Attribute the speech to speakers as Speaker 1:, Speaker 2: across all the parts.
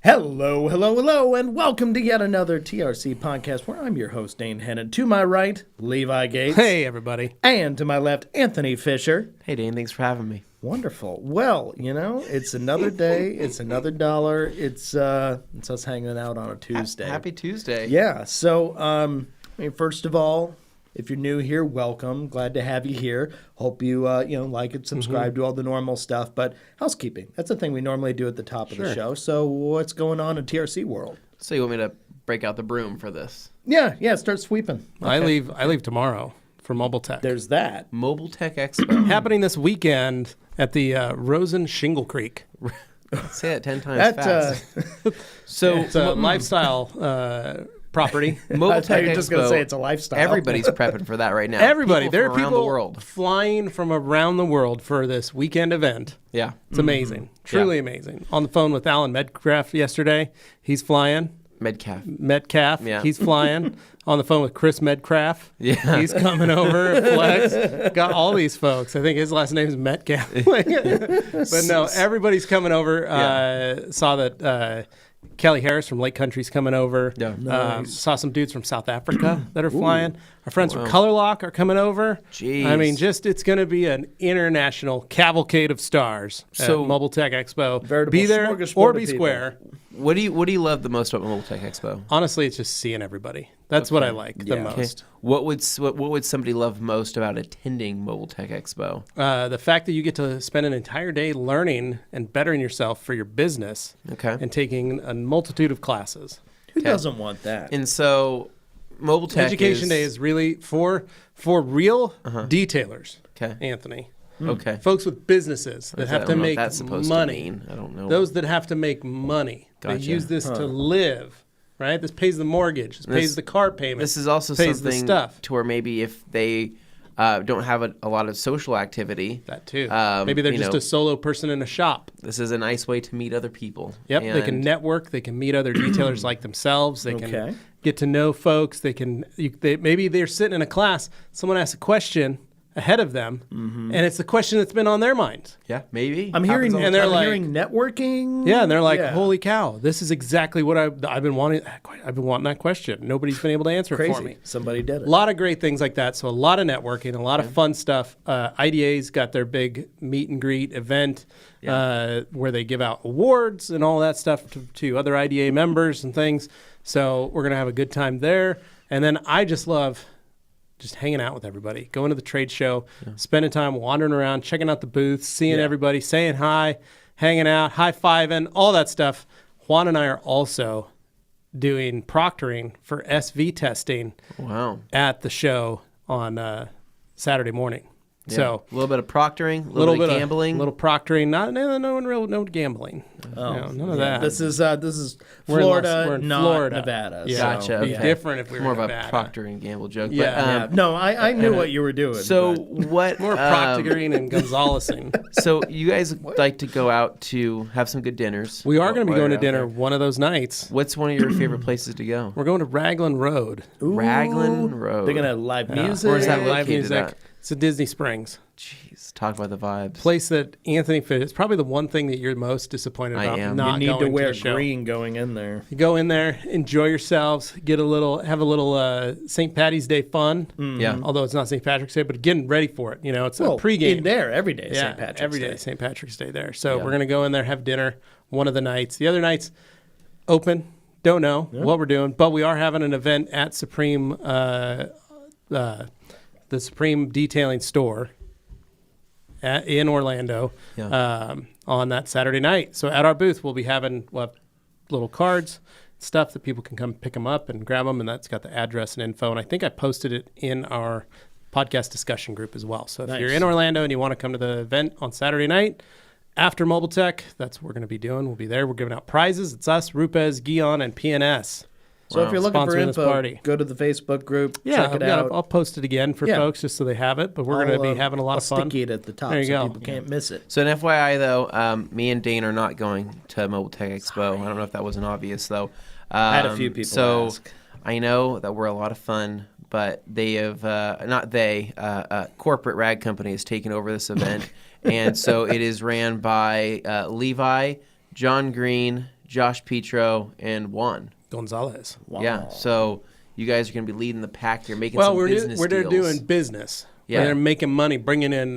Speaker 1: Hello, hello, hello, and welcome to yet another TRC podcast where I'm your host, Dane. To my right, Levi Gates.
Speaker 2: Hey, everybody.
Speaker 1: And to my left, Anthony Fisher.
Speaker 3: Hey, Dane, thanks for having me.
Speaker 1: Wonderful. Well, it's another day. It's another dollar. It's us hanging out on a Tuesday.
Speaker 3: Happy Tuesday.
Speaker 1: Yeah. So, first of all, if you're new here, welcome. Glad to have you here. Hope you, like it, subscribe, do all the normal stuff. But housekeeping, that's the thing we normally do at the top of the show. So what's going on in TRC world?
Speaker 3: So you want me to break out the broom for this?
Speaker 1: Yeah, start sweeping. Okay.
Speaker 2: I leave tomorrow for Mobile Tech.
Speaker 1: There's that.
Speaker 3: Mobile Tech Expo.
Speaker 2: Happening this weekend at the Rosen Shingle Creek.
Speaker 3: Say it 10 times fast.
Speaker 2: So it's a lifestyle property.
Speaker 3: Mobile Tech
Speaker 1: you're
Speaker 3: Expo.
Speaker 1: just going to say it's a lifestyle.
Speaker 3: Everybody's prepping for that right now.
Speaker 2: Everybody. There are
Speaker 3: from around
Speaker 2: people
Speaker 3: the world.
Speaker 2: flying from around the world for this weekend event.
Speaker 3: Yeah.
Speaker 2: It's amazing. Truly amazing. On the phone with Alan Metcalf yesterday. He's flying. Metcalf.
Speaker 3: Yeah.
Speaker 2: He's flying. On the phone with Chris Medcraft.
Speaker 3: Yeah.
Speaker 2: He's coming over. Flex. Got all these folks. I think his last name is Metcalf. But no, everybody's coming over. Saw that Kelly Harris from Lake Country's coming over.
Speaker 3: Yeah.
Speaker 1: Nice.
Speaker 2: Saw some dudes from South Africa that are flying. Our friends from Color Lock are coming over.
Speaker 3: Jeez.
Speaker 2: I mean, it's going to be an international cavalcade of stars at Mobile Tech Expo.
Speaker 1: Veritable
Speaker 2: Be there
Speaker 1: smorgasbord
Speaker 2: or
Speaker 1: of
Speaker 2: be
Speaker 1: people.
Speaker 2: square.
Speaker 3: What do you love the most about Mobile Tech Expo?
Speaker 2: Honestly, it's just seeing everybody. That's what I like the most.
Speaker 3: What would somebody love most about attending Mobile Tech Expo?
Speaker 2: The fact that you get to spend an entire day learning and bettering yourself for your business and taking a multitude of classes.
Speaker 1: Who doesn't want that?
Speaker 3: And so Mobile Tech
Speaker 2: Education Day is really for real detailers,
Speaker 3: Okay.
Speaker 2: Anthony.
Speaker 3: Okay.
Speaker 2: Folks with businesses that have to make
Speaker 3: that's supposed
Speaker 2: money.
Speaker 3: to mean. I don't know.
Speaker 2: Those that have to make money. They
Speaker 3: Gotcha.
Speaker 2: use this to live, right? This pays the mortgage. This pays the car payment.
Speaker 3: This is also
Speaker 2: pays
Speaker 3: something
Speaker 2: the stuff.
Speaker 3: to where maybe if they don't have a lot of social activity.
Speaker 2: That too. Maybe they're just a solo person in a shop.
Speaker 3: This is a nice way to meet other people.
Speaker 2: Yep, they can network. They can meet other retailers like themselves. They can
Speaker 1: Okay.
Speaker 2: get to know folks. Maybe they're sitting in a class. Someone asks a question ahead of them, and it's the question that's been on their mind.
Speaker 3: Yeah, maybe.
Speaker 1: I'm hearing,
Speaker 2: And they're like-
Speaker 1: hearing networking.
Speaker 2: Yeah, and they're like, "Holy cow! This is exactly what I've been wanting. I've been wanting that question. Nobody's been able to answer it for me."
Speaker 1: Somebody did it.
Speaker 2: A lot of great things like that. So a lot of networking, a lot of fun stuff. IDA's got their big meet and greet event where they give out awards and all that stuff to other IDA members and things. So we're gonna have a good time there. And then I just love just hanging out with everybody, going to the trade show, spending time wandering around, checking out the booths, seeing everybody, saying hi, hanging out, high-fiving, all that stuff. Juan and I are also doing proctoring for SV testing at the show on Saturday morning.
Speaker 3: Yeah.
Speaker 2: So
Speaker 3: a little bit of proctoring, a little bit of gambling.
Speaker 2: A little proctoring. No gambling. None of that.
Speaker 1: This is
Speaker 2: We're
Speaker 1: Florida,
Speaker 2: in
Speaker 1: not
Speaker 2: Florida.
Speaker 1: Nevada.
Speaker 2: Yeah,
Speaker 3: Gotcha.
Speaker 2: It'd be different if we were
Speaker 3: More
Speaker 2: in
Speaker 3: of a
Speaker 2: Nevada.
Speaker 3: proctor and gamble joke.
Speaker 2: Yeah.
Speaker 3: But,
Speaker 1: No, I knew what you were doing.
Speaker 3: So
Speaker 1: but-
Speaker 3: what?
Speaker 2: More proctoring and Gonzalesing.
Speaker 3: So you guys like to go out to have some good dinners.
Speaker 2: We are going to be going to
Speaker 3: out
Speaker 2: dinner
Speaker 3: there.
Speaker 2: one of those nights.
Speaker 3: What's one of your favorite places to go?
Speaker 2: We're going to Raglan Road.
Speaker 3: Raglan Road.
Speaker 1: They're gonna have live music.
Speaker 3: Where's that
Speaker 2: live
Speaker 3: located
Speaker 2: music.
Speaker 3: at?
Speaker 2: It's at Disney Springs.
Speaker 3: Jeez, talk about the vibes.
Speaker 2: Place that Anthony Fish. It's probably the one thing that you're most disappointed
Speaker 3: I
Speaker 2: about.
Speaker 3: am.
Speaker 2: Not
Speaker 1: You need to
Speaker 2: going
Speaker 1: wear
Speaker 2: the show.
Speaker 1: green going in there.
Speaker 2: You go in there, enjoy yourselves, have a little St. Patty's Day fun.
Speaker 3: Yeah.
Speaker 2: Although it's not St. Patrick's Day, but getting ready for it. It's a
Speaker 1: Well,
Speaker 2: pregame.
Speaker 1: in there every day.
Speaker 2: Yeah,
Speaker 1: St. Patrick's
Speaker 2: every day
Speaker 1: Day.
Speaker 2: St. Patrick's Day there. So we're gonna go in there, have dinner one of the nights. The other nights open. Don't know what we're doing, but we are having an event at Supreme, the Supreme Detailing Store in Orlando on that Saturday night. So at our booth, we'll have little cards, stuff that people can come pick them up and grab them, and that's got the address and info. And I think I posted it in our podcast discussion group as well. So if you're in Orlando and you want to come to the event on Saturday night after Mobile Tech, that's what we're going to be doing. We'll be there. We're giving out prizes. It's us, Rupes, Guion, and PNS.
Speaker 1: So if you're looking for
Speaker 2: Sponsoring this
Speaker 1: info,
Speaker 2: party.
Speaker 1: go to the Facebook group.
Speaker 2: Yeah,
Speaker 1: check it out.
Speaker 2: I'll post it again for folks just so they have it. But we're going to be having a lot of fun.
Speaker 1: I'll stick it at the top
Speaker 2: There you
Speaker 1: so
Speaker 2: go.
Speaker 1: people can't miss it.
Speaker 3: So an FYI though, me and Dane are not going to Mobile Tech Expo. I don't know if that wasn't obvious though.
Speaker 1: I had a few people ask.
Speaker 3: I know that we're a lot of fun, but they have corporate rag company has taken over this event, and so it is ran by Levi, John Green, Josh Petro, and Juan
Speaker 2: Gonzalez.
Speaker 1: Wow.
Speaker 3: Yeah, so you guys are going to be leading the pack here, making some business
Speaker 2: we're
Speaker 3: deals.
Speaker 2: doing business.
Speaker 3: Yeah.
Speaker 2: They're making money, bringing in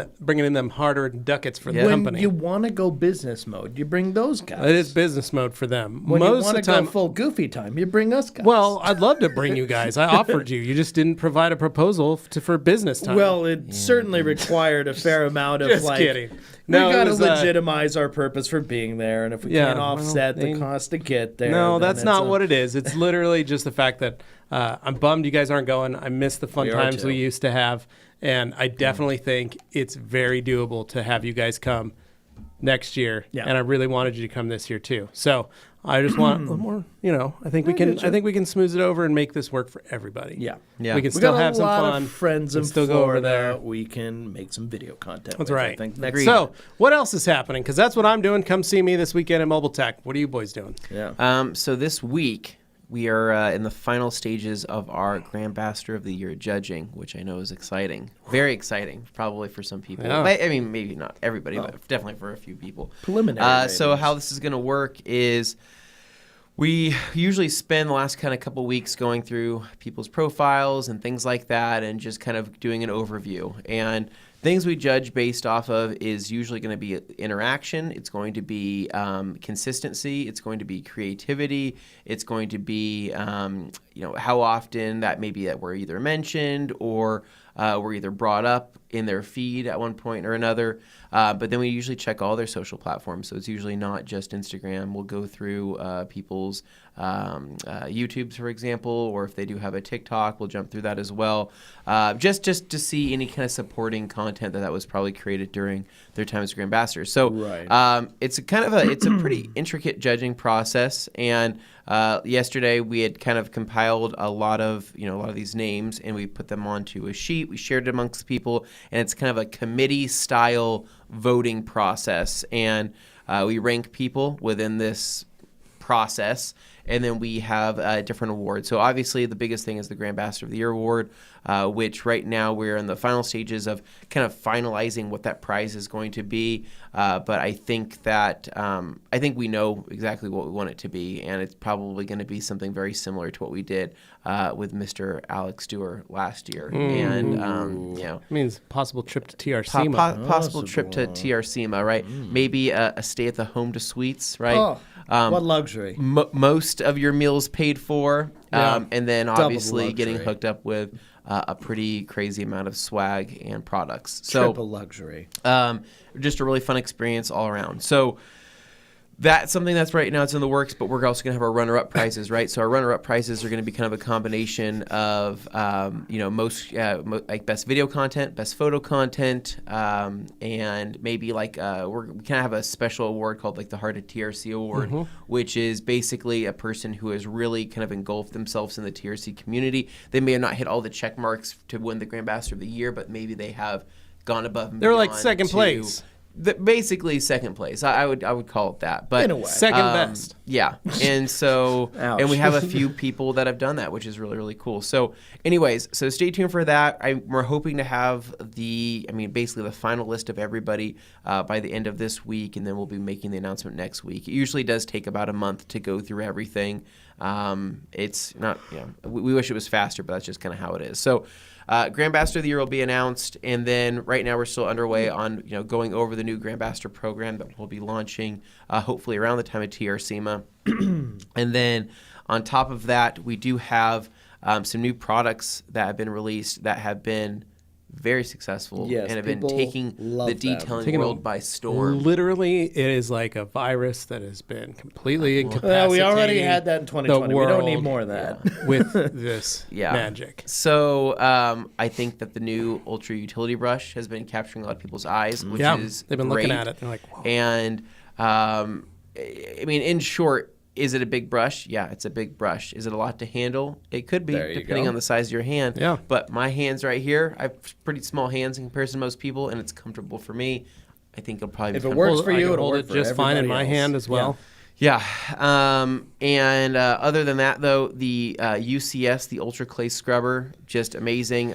Speaker 2: them harder ducats for the
Speaker 1: When
Speaker 2: company.
Speaker 1: you want to go business mode, you bring those guys.
Speaker 2: It is business mode for them.
Speaker 1: When
Speaker 2: Most
Speaker 1: you want
Speaker 2: of
Speaker 1: to
Speaker 2: the time,
Speaker 1: go full goofy time, you bring us guys.
Speaker 2: well, I'd love to bring you guys. I offered you. You just didn't provide a proposal for business time.
Speaker 1: Well, it certainly required a fair amount of
Speaker 2: just kidding.
Speaker 1: We
Speaker 2: No,
Speaker 1: got
Speaker 2: it
Speaker 1: to
Speaker 2: was,
Speaker 1: legitimize our purpose for being there, and if we can't offset the cost to get there,
Speaker 2: No,
Speaker 1: then
Speaker 2: that's
Speaker 1: it's
Speaker 2: not what it is. It's literally just the fact that I'm bummed you guys aren't going. I miss the fun
Speaker 1: We are
Speaker 2: times
Speaker 1: too.
Speaker 2: we used to have, and I definitely think it's very doable to have you guys come next year.
Speaker 1: Yeah.
Speaker 2: And I really wanted you to come this year too. So I just want a little more. I think we can. I think we can smooth it over and make this work for everybody.
Speaker 1: Yeah.
Speaker 3: Yeah.
Speaker 2: We can
Speaker 1: We
Speaker 2: still
Speaker 1: got a
Speaker 2: have some
Speaker 1: lot
Speaker 2: fun.
Speaker 1: of friends in
Speaker 2: and still go over there.
Speaker 1: We can make some video content.
Speaker 2: That's
Speaker 1: with,
Speaker 2: right.
Speaker 1: I think next
Speaker 3: Agreed.
Speaker 2: So, what else is happening? Because that's what I'm doing. Come see me this weekend at Mobile Tech. What are you boys doing?
Speaker 1: Yeah.
Speaker 3: So this week, we are in the final stages of our Grandmaster of the Year judging, which I know is exciting. Very exciting, probably for some people.
Speaker 2: Yeah.
Speaker 3: I mean, maybe not everybody, but definitely for a few people.
Speaker 1: Preliminary
Speaker 3: So
Speaker 1: ratings.
Speaker 3: how this is going to work is we usually spend the last kind of couple weeks going through people's profiles and things like that and just kind of doing an overview. And things we judge based off of is usually going to be interaction. It's going to be consistency. It's going to be creativity. It's going to be, how often that maybe that we're either mentioned or we're either brought up in their feed at one point or another. But then we usually check all their social platforms. So it's usually not just Instagram. We'll go through people's YouTubes, for example, or if they do have a TikTok, we'll jump through that as well. Just to see any kind of supporting content that was probably created during their time as Grandmaster. So
Speaker 1: Right.
Speaker 3: it's a pretty intricate judging process. And yesterday we had kind of compiled a lot of these names and we put them onto a sheet. We shared it amongst people, and it's kind of a committee style voting process. And we rank people within this process, and then we have different awards. So obviously the biggest thing is the Grandmaster of the Year award, which right now we're in the final stages of kind of finalizing what that prize is going to be. But I think that I think we know exactly what we want it to be, and it's probably going to be something very similar to what we did with Mr. Alex Stewart last year. And
Speaker 2: It means possible trip to TRC.
Speaker 3: possible trip to TRC, right? Maybe a stay at the home to suites, right?
Speaker 1: Oh, what luxury.
Speaker 3: Most of your meals paid for, and then
Speaker 1: Double
Speaker 3: obviously getting
Speaker 1: luxury.
Speaker 3: hooked up with a pretty crazy amount of swag and products. So
Speaker 1: Triple luxury.
Speaker 3: just a really fun experience all around. So that's something that's right now it's in the works, but we're also going to have our runner-up prizes, right? So our runner-up prizes are going to be kind of a combination of, most like best video content, best photo content, and maybe like we kind of have a special award called like the Heart of TRC Award, which is basically a person who has really kind of engulfed themselves in the TRC community. They may have not hit all the check marks to win the Grandmaster of the Year, but maybe they have gone above and
Speaker 2: They're like
Speaker 3: beyond
Speaker 2: second
Speaker 3: to-
Speaker 2: place.
Speaker 3: Basically second place. I would call it that. But
Speaker 1: In a way.
Speaker 2: Second best.
Speaker 3: Yeah. And so
Speaker 1: Ouch.
Speaker 3: and we have a few people that have done that, which is really, really cool. So anyways, so stay tuned for that. We're hoping to have basically the final list of everybody by the end of this week, and then we'll be making the announcement next week. It usually does take about a month to go through everything. It's not, we wish it was faster, but that's just kind of how it is. So Grandmaster of the Year will be announced, and then right now we're still underway on going over the new Grandmaster program that we'll be launching hopefully around the time of TRCMA. And then on top of that, we do have some new products that have been released that have been very successful
Speaker 1: Yes,
Speaker 3: and have been
Speaker 1: people
Speaker 3: taking
Speaker 1: love
Speaker 3: the
Speaker 1: them.
Speaker 3: detailing
Speaker 2: Taking
Speaker 3: world
Speaker 2: them
Speaker 3: by storm.
Speaker 2: Literally, it is like a virus that has been completely incapacitating.
Speaker 1: Well, we already had that in 2020. We don't need
Speaker 2: world
Speaker 1: more of that.
Speaker 2: with this
Speaker 3: Yeah.
Speaker 2: magic.
Speaker 3: So I think that the new Ultra Utility Brush has been capturing a lot of people's eyes, which
Speaker 2: Yeah,
Speaker 3: is
Speaker 2: they've been
Speaker 3: great.
Speaker 2: looking at it. They're like, whoa.
Speaker 3: And in short, is it a big brush? Yeah, it's a big brush. Is it a lot to handle? It could be,
Speaker 1: There you
Speaker 3: depending
Speaker 1: go.
Speaker 3: on the size of your hand.
Speaker 2: Yeah.
Speaker 3: But my hands right here, I have pretty small hands in comparison to most people, and it's comfortable for me. I think it'll probably be
Speaker 1: If it
Speaker 3: comfortable.
Speaker 1: works for
Speaker 2: I
Speaker 1: you,
Speaker 2: can
Speaker 1: it'll
Speaker 2: hold
Speaker 1: work
Speaker 2: it
Speaker 1: for
Speaker 2: just fine in
Speaker 1: everybody
Speaker 2: my
Speaker 1: else.
Speaker 2: hand as well.
Speaker 3: Yeah. Other than that, though, the UCS, the Ultra Clay Scrubber, just amazing.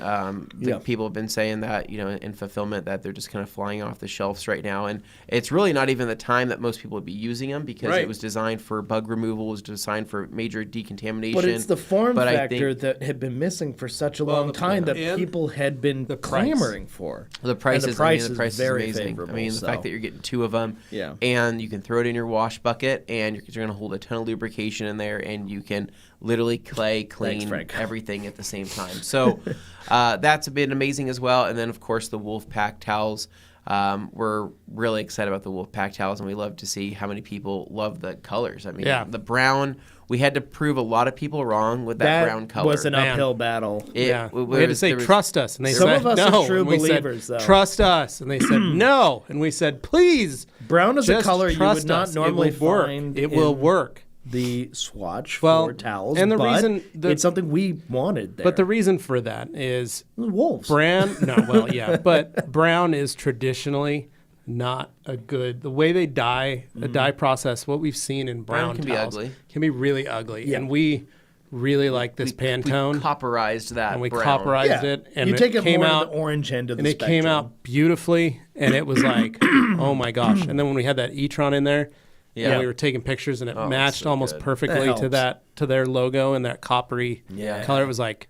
Speaker 3: People have been saying that, in fulfillment, that they're just kind of flying off the shelves right now. And it's really not even the time that most people would be using them because it was designed for bug removal, it was designed for major decontamination.
Speaker 1: But it's the form factor that had been missing for such a long time that people had been clamoring for.
Speaker 3: The price is
Speaker 1: very
Speaker 3: amazing.
Speaker 1: Favorable,
Speaker 3: the fact that you're getting 2 of them,
Speaker 1: yeah,
Speaker 3: and you can throw it in your wash bucket, and you're going to hold a ton of lubrication in there, and you can literally clean everything at the same time. So that's been amazing as well. And then, of course, the Wolfpack towels. We're really excited about the Wolfpack towels, and we love to see how many people love the colors. I mean, the brown, we had to prove a lot of people wrong with that brown color.
Speaker 1: Was an uphill battle.
Speaker 2: We had to say, trust us. And they
Speaker 1: some
Speaker 2: said,
Speaker 1: of us
Speaker 2: no.
Speaker 1: are true believers, though.
Speaker 2: Trust us. And they said, no. And we said, please.
Speaker 1: Brown is a color you would not normally find.
Speaker 2: It will work.
Speaker 1: The swatch for towels,
Speaker 2: and
Speaker 1: reason it's something we wanted there.
Speaker 2: But the reason for that is
Speaker 1: wolves.
Speaker 2: But brown is traditionally not a good. The way they dye, the dye process, what we've seen in brown
Speaker 3: can
Speaker 2: towels
Speaker 3: be ugly.
Speaker 2: Can be really ugly, and we really like this Pantone.
Speaker 3: We copperized that,
Speaker 2: and we
Speaker 3: brown.
Speaker 2: copperized it, and
Speaker 1: you take
Speaker 2: it came
Speaker 1: more
Speaker 2: out
Speaker 1: to the orange end of the
Speaker 2: and
Speaker 1: spectrum.
Speaker 2: it came out beautifully, and it was like, oh my gosh! And then when we had that e-tron in there. Yeah, we were taking pictures, and it matched almost perfectly to their logo and that coppery color. It was like,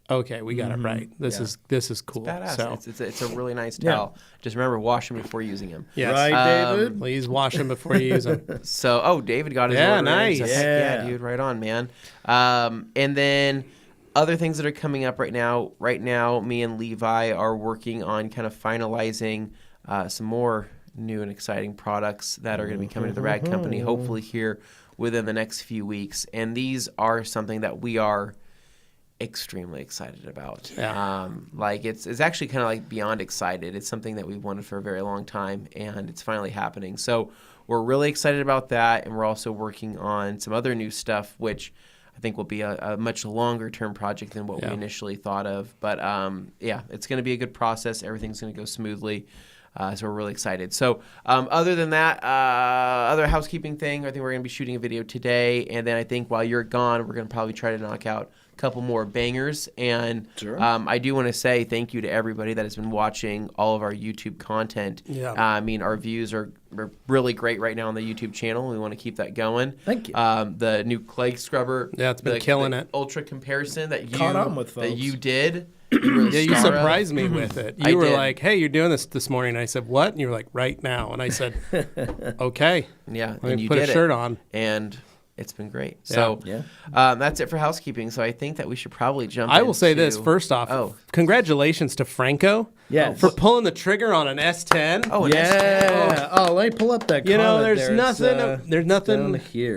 Speaker 2: okay, we got it right. This is cool.
Speaker 3: It's badass.
Speaker 2: So
Speaker 3: it's a really nice towel. Just remember, wash them before using them.
Speaker 2: Yes.
Speaker 1: Right, David.
Speaker 2: Please wash them before you use them.
Speaker 3: So, David got his order.
Speaker 2: Nice.
Speaker 3: Yeah, dude, right on, man. And then other things that are coming up right now. Right now, me and Levi are working on kind of finalizing some more new and exciting products that are going to be coming to the Rag Company, hopefully here within the next few weeks. And these are something that we are extremely excited about.
Speaker 2: Yeah.
Speaker 3: It's actually kind of like beyond excited. It's something that we've wanted for a very long time, and it's finally happening. So we're really excited about that, and we're also working on some other new stuff, which I think will be a much longer term project than what we initially thought of. But it's going to be a good process. Everything's going to go smoothly. So we're really excited. So other than that, other housekeeping thing, I think we're going to be shooting a video today. And then I think while you're gone, we're going to probably try to knock out a couple more bangers. And I do want to say thank you to everybody that has been watching all of our YouTube content.
Speaker 2: Yeah.
Speaker 3: I mean, our views are really great right now on the YouTube channel. We want to keep that going.
Speaker 1: Thank you.
Speaker 3: The new clay scrubber.
Speaker 2: Yeah, it's been killing it.
Speaker 3: Ultra comparison that you did.
Speaker 2: You surprised me with it. You were like, hey, you're doing this morning. And I said, what? And you were like, right now. And I said, okay.
Speaker 3: Yeah,
Speaker 2: and you put a shirt on.
Speaker 3: And it's been great. So that's it for housekeeping. So I think that we should probably jump
Speaker 2: I will say this, first off. Congratulations to Franco for pulling the trigger on an S10.
Speaker 3: Oh, an S10.
Speaker 1: Oh, let me pull up that comment
Speaker 2: there's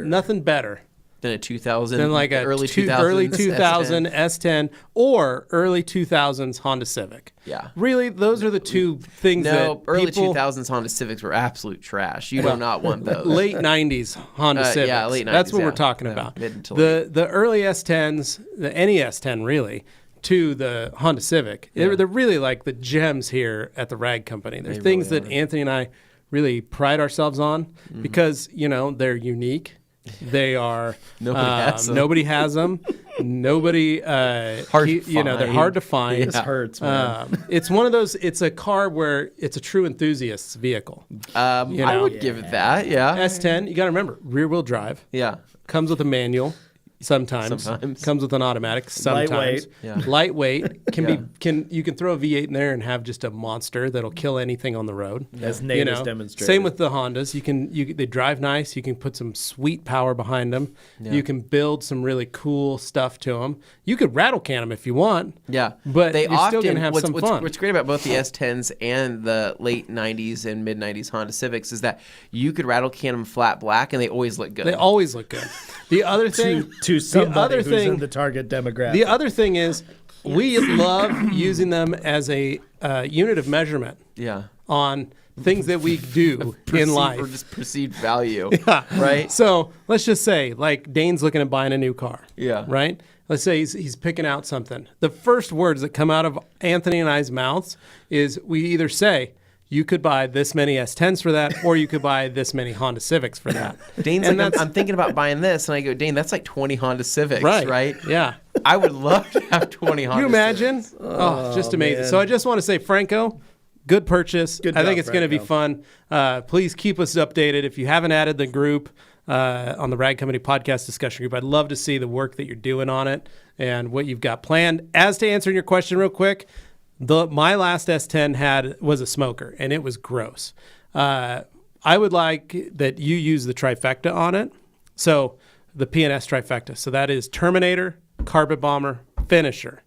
Speaker 2: nothing better.
Speaker 3: Than a 2000,
Speaker 2: than like a early 2000 S10 or early 2000s Honda Civic.
Speaker 3: Yeah,
Speaker 2: really, those are the two things.
Speaker 3: Early 2000s Honda Civics were absolute trash. You do not want those.
Speaker 2: Late 90s Honda Civics.
Speaker 3: Yeah, late 90s.
Speaker 2: That's what we're talking about. The early S10s, any S10 really, to the Honda Civic. They're really like the gems here at the Rag Company. They're things that Anthony and I really pride ourselves on because they're unique. They are nobody has them. Nobody they're hard to find.
Speaker 1: It hurts, man.
Speaker 2: It's one of those. It's a car where it's a true enthusiast's vehicle.
Speaker 3: I would give it that. Yeah.
Speaker 2: S10. You got to remember rear wheel drive.
Speaker 3: Yeah.
Speaker 2: Comes with a manual. Sometimes comes with an automatic. Sometimes lightweight you can throw a V8 in there and have just a monster that'll kill anything on the road.
Speaker 1: As Nate has demonstrated.
Speaker 2: Same with the Hondas. They drive nice. You can put some sweet power behind them. Yeah. You can build some really cool stuff to them. You could rattle can them if you want.
Speaker 3: Yeah,
Speaker 2: but you're still gonna have some fun.
Speaker 3: What's great about both the S10s and the late '90s and mid '90s Honda Civics is that you could rattle can them flat black and they always look good.
Speaker 2: They always look good. The other thing.
Speaker 1: To somebody who's in the target demographic.
Speaker 2: The other thing is we love using them as a unit of measurement on things that we do in life.
Speaker 3: Or just perceived value, right?
Speaker 2: So let's just say, like, Dane's looking at buying a new car, right? Let's say he's picking out something. The first words that come out of Anthony and I's mouths is we either say, you could buy this many S10s for that, or you could buy this many Honda Civics for that.
Speaker 3: Dane's like, I'm thinking about buying this, and I go, Dane, that's like 20 Honda Civics, right?
Speaker 2: Yeah.
Speaker 3: I would love to have 20 Honda
Speaker 2: Can you imagine?
Speaker 3: Civics.
Speaker 2: Just amazing.
Speaker 1: Man.
Speaker 2: So I just want to say, Franco, good purchase.
Speaker 1: Good
Speaker 2: I
Speaker 1: job,
Speaker 2: think it's going to be
Speaker 1: Franco.
Speaker 2: fun. Please keep us updated. If you haven't added the group on the Rag Company podcast discussion group, I'd love to see the work that you're doing on it and what you've got planned. As to answering your question real quick, my last S10 was a smoker, and it was gross. I would like that you use the trifecta on it. So the P&S trifecta. So that is Terminator, Carpet Bomber, Finisher.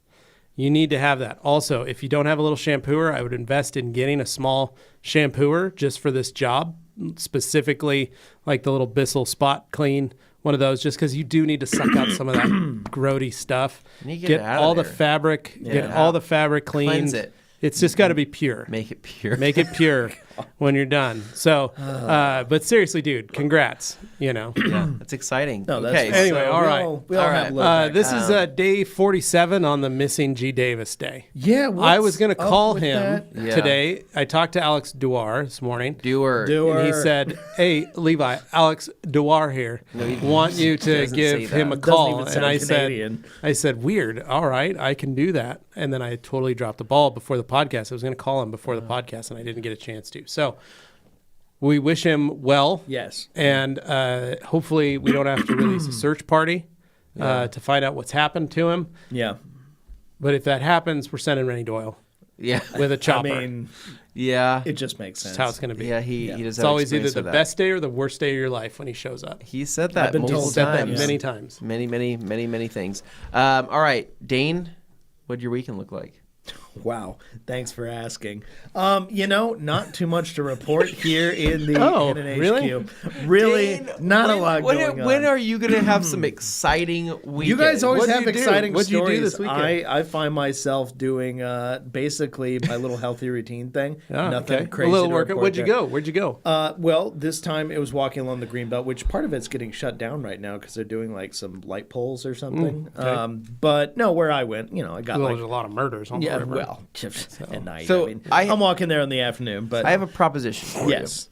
Speaker 2: You need to have that. Also, if you don't have a little shampooer, I would invest in getting a small shampooer just for this job, specifically like the little Bissell Spot Clean, one of those, just because you do need to suck out some of that grody stuff.
Speaker 3: Get
Speaker 2: all the fabric, get all the fabric cleaned.
Speaker 3: Cleanse it.
Speaker 2: It's just got to be pure.
Speaker 3: Make it pure.
Speaker 2: Make it pure when you're done. So, but seriously, dude, congrats.
Speaker 3: Yeah, that's exciting.
Speaker 1: No, that's
Speaker 3: okay.
Speaker 1: fine.
Speaker 2: Anyway,
Speaker 1: So
Speaker 2: all
Speaker 1: we
Speaker 2: right.
Speaker 1: We all
Speaker 3: All
Speaker 1: have
Speaker 3: right.
Speaker 1: low back.
Speaker 2: This is day 47 on the missing G. Davis day.
Speaker 1: Yeah,
Speaker 2: I was going to
Speaker 1: what's
Speaker 2: call
Speaker 1: up with
Speaker 2: him
Speaker 1: that?
Speaker 3: Yeah.
Speaker 2: today. I talked to Alex Duar this morning.
Speaker 3: Doer.
Speaker 1: Doer.
Speaker 2: And he said, "Hey, Levi, Alex Duar here. Want you to
Speaker 3: doesn't
Speaker 2: give
Speaker 3: say
Speaker 2: him a
Speaker 3: that.
Speaker 1: Doesn't
Speaker 2: call."
Speaker 1: even
Speaker 2: And
Speaker 1: sound
Speaker 2: I
Speaker 1: Canadian.
Speaker 2: said, "Weird. All right, I can do that." And then I totally dropped the ball before the podcast. I was going to call him before the podcast, and I didn't get a chance to. So we wish him well.
Speaker 1: Yes.
Speaker 2: And hopefully we don't have to release a search party to find out what's happened to him.
Speaker 1: Yeah.
Speaker 2: But if that happens, we're sending Rennie Doyle
Speaker 3: Yeah.
Speaker 2: with a chopper.
Speaker 1: I mean,
Speaker 3: Yeah.
Speaker 1: it just makes sense.
Speaker 2: That's how it's going to be.
Speaker 3: Yeah, he does
Speaker 2: It's
Speaker 3: have
Speaker 2: always either
Speaker 3: experience
Speaker 2: the
Speaker 3: with that.
Speaker 2: best day or the worst day of your life when he shows up.
Speaker 3: He said that
Speaker 1: I've been
Speaker 3: multiple
Speaker 1: told
Speaker 2: Said that
Speaker 3: times.
Speaker 2: many times.
Speaker 3: Many things. All right, Dane, what'd your weekend look like?
Speaker 1: Wow. Thanks for asking. Not too much to report here in the
Speaker 2: Oh,
Speaker 1: NNHQ.
Speaker 2: really?
Speaker 1: Really,
Speaker 3: Dane,
Speaker 1: not a lot going on.
Speaker 3: When are you going to have some exciting weekend?
Speaker 1: You guys always
Speaker 2: What'd
Speaker 1: have
Speaker 2: you do?
Speaker 1: exciting
Speaker 2: What'd you do
Speaker 1: stories.
Speaker 2: this weekend?
Speaker 1: I find myself doing basically my little healthy routine thing.
Speaker 2: Oh,
Speaker 1: Nothing
Speaker 2: okay.
Speaker 1: crazy.
Speaker 2: A little
Speaker 1: to
Speaker 2: workout.
Speaker 1: report
Speaker 2: Where'd you
Speaker 1: there.
Speaker 2: go? Where'd you go?
Speaker 1: Well, this time it was walking along the Greenbelt, which part of it's getting shut down right now because they're doing like some light poles or something.
Speaker 2: okay.
Speaker 1: But no, where I went, I got
Speaker 2: Well,
Speaker 1: like
Speaker 2: there's a lot of murders on the
Speaker 1: yeah,
Speaker 2: river.
Speaker 1: well, at night.
Speaker 3: So,
Speaker 1: I mean,
Speaker 3: I-
Speaker 1: I'm walking there in the afternoon, but
Speaker 3: I have a proposition for you.
Speaker 1: yes,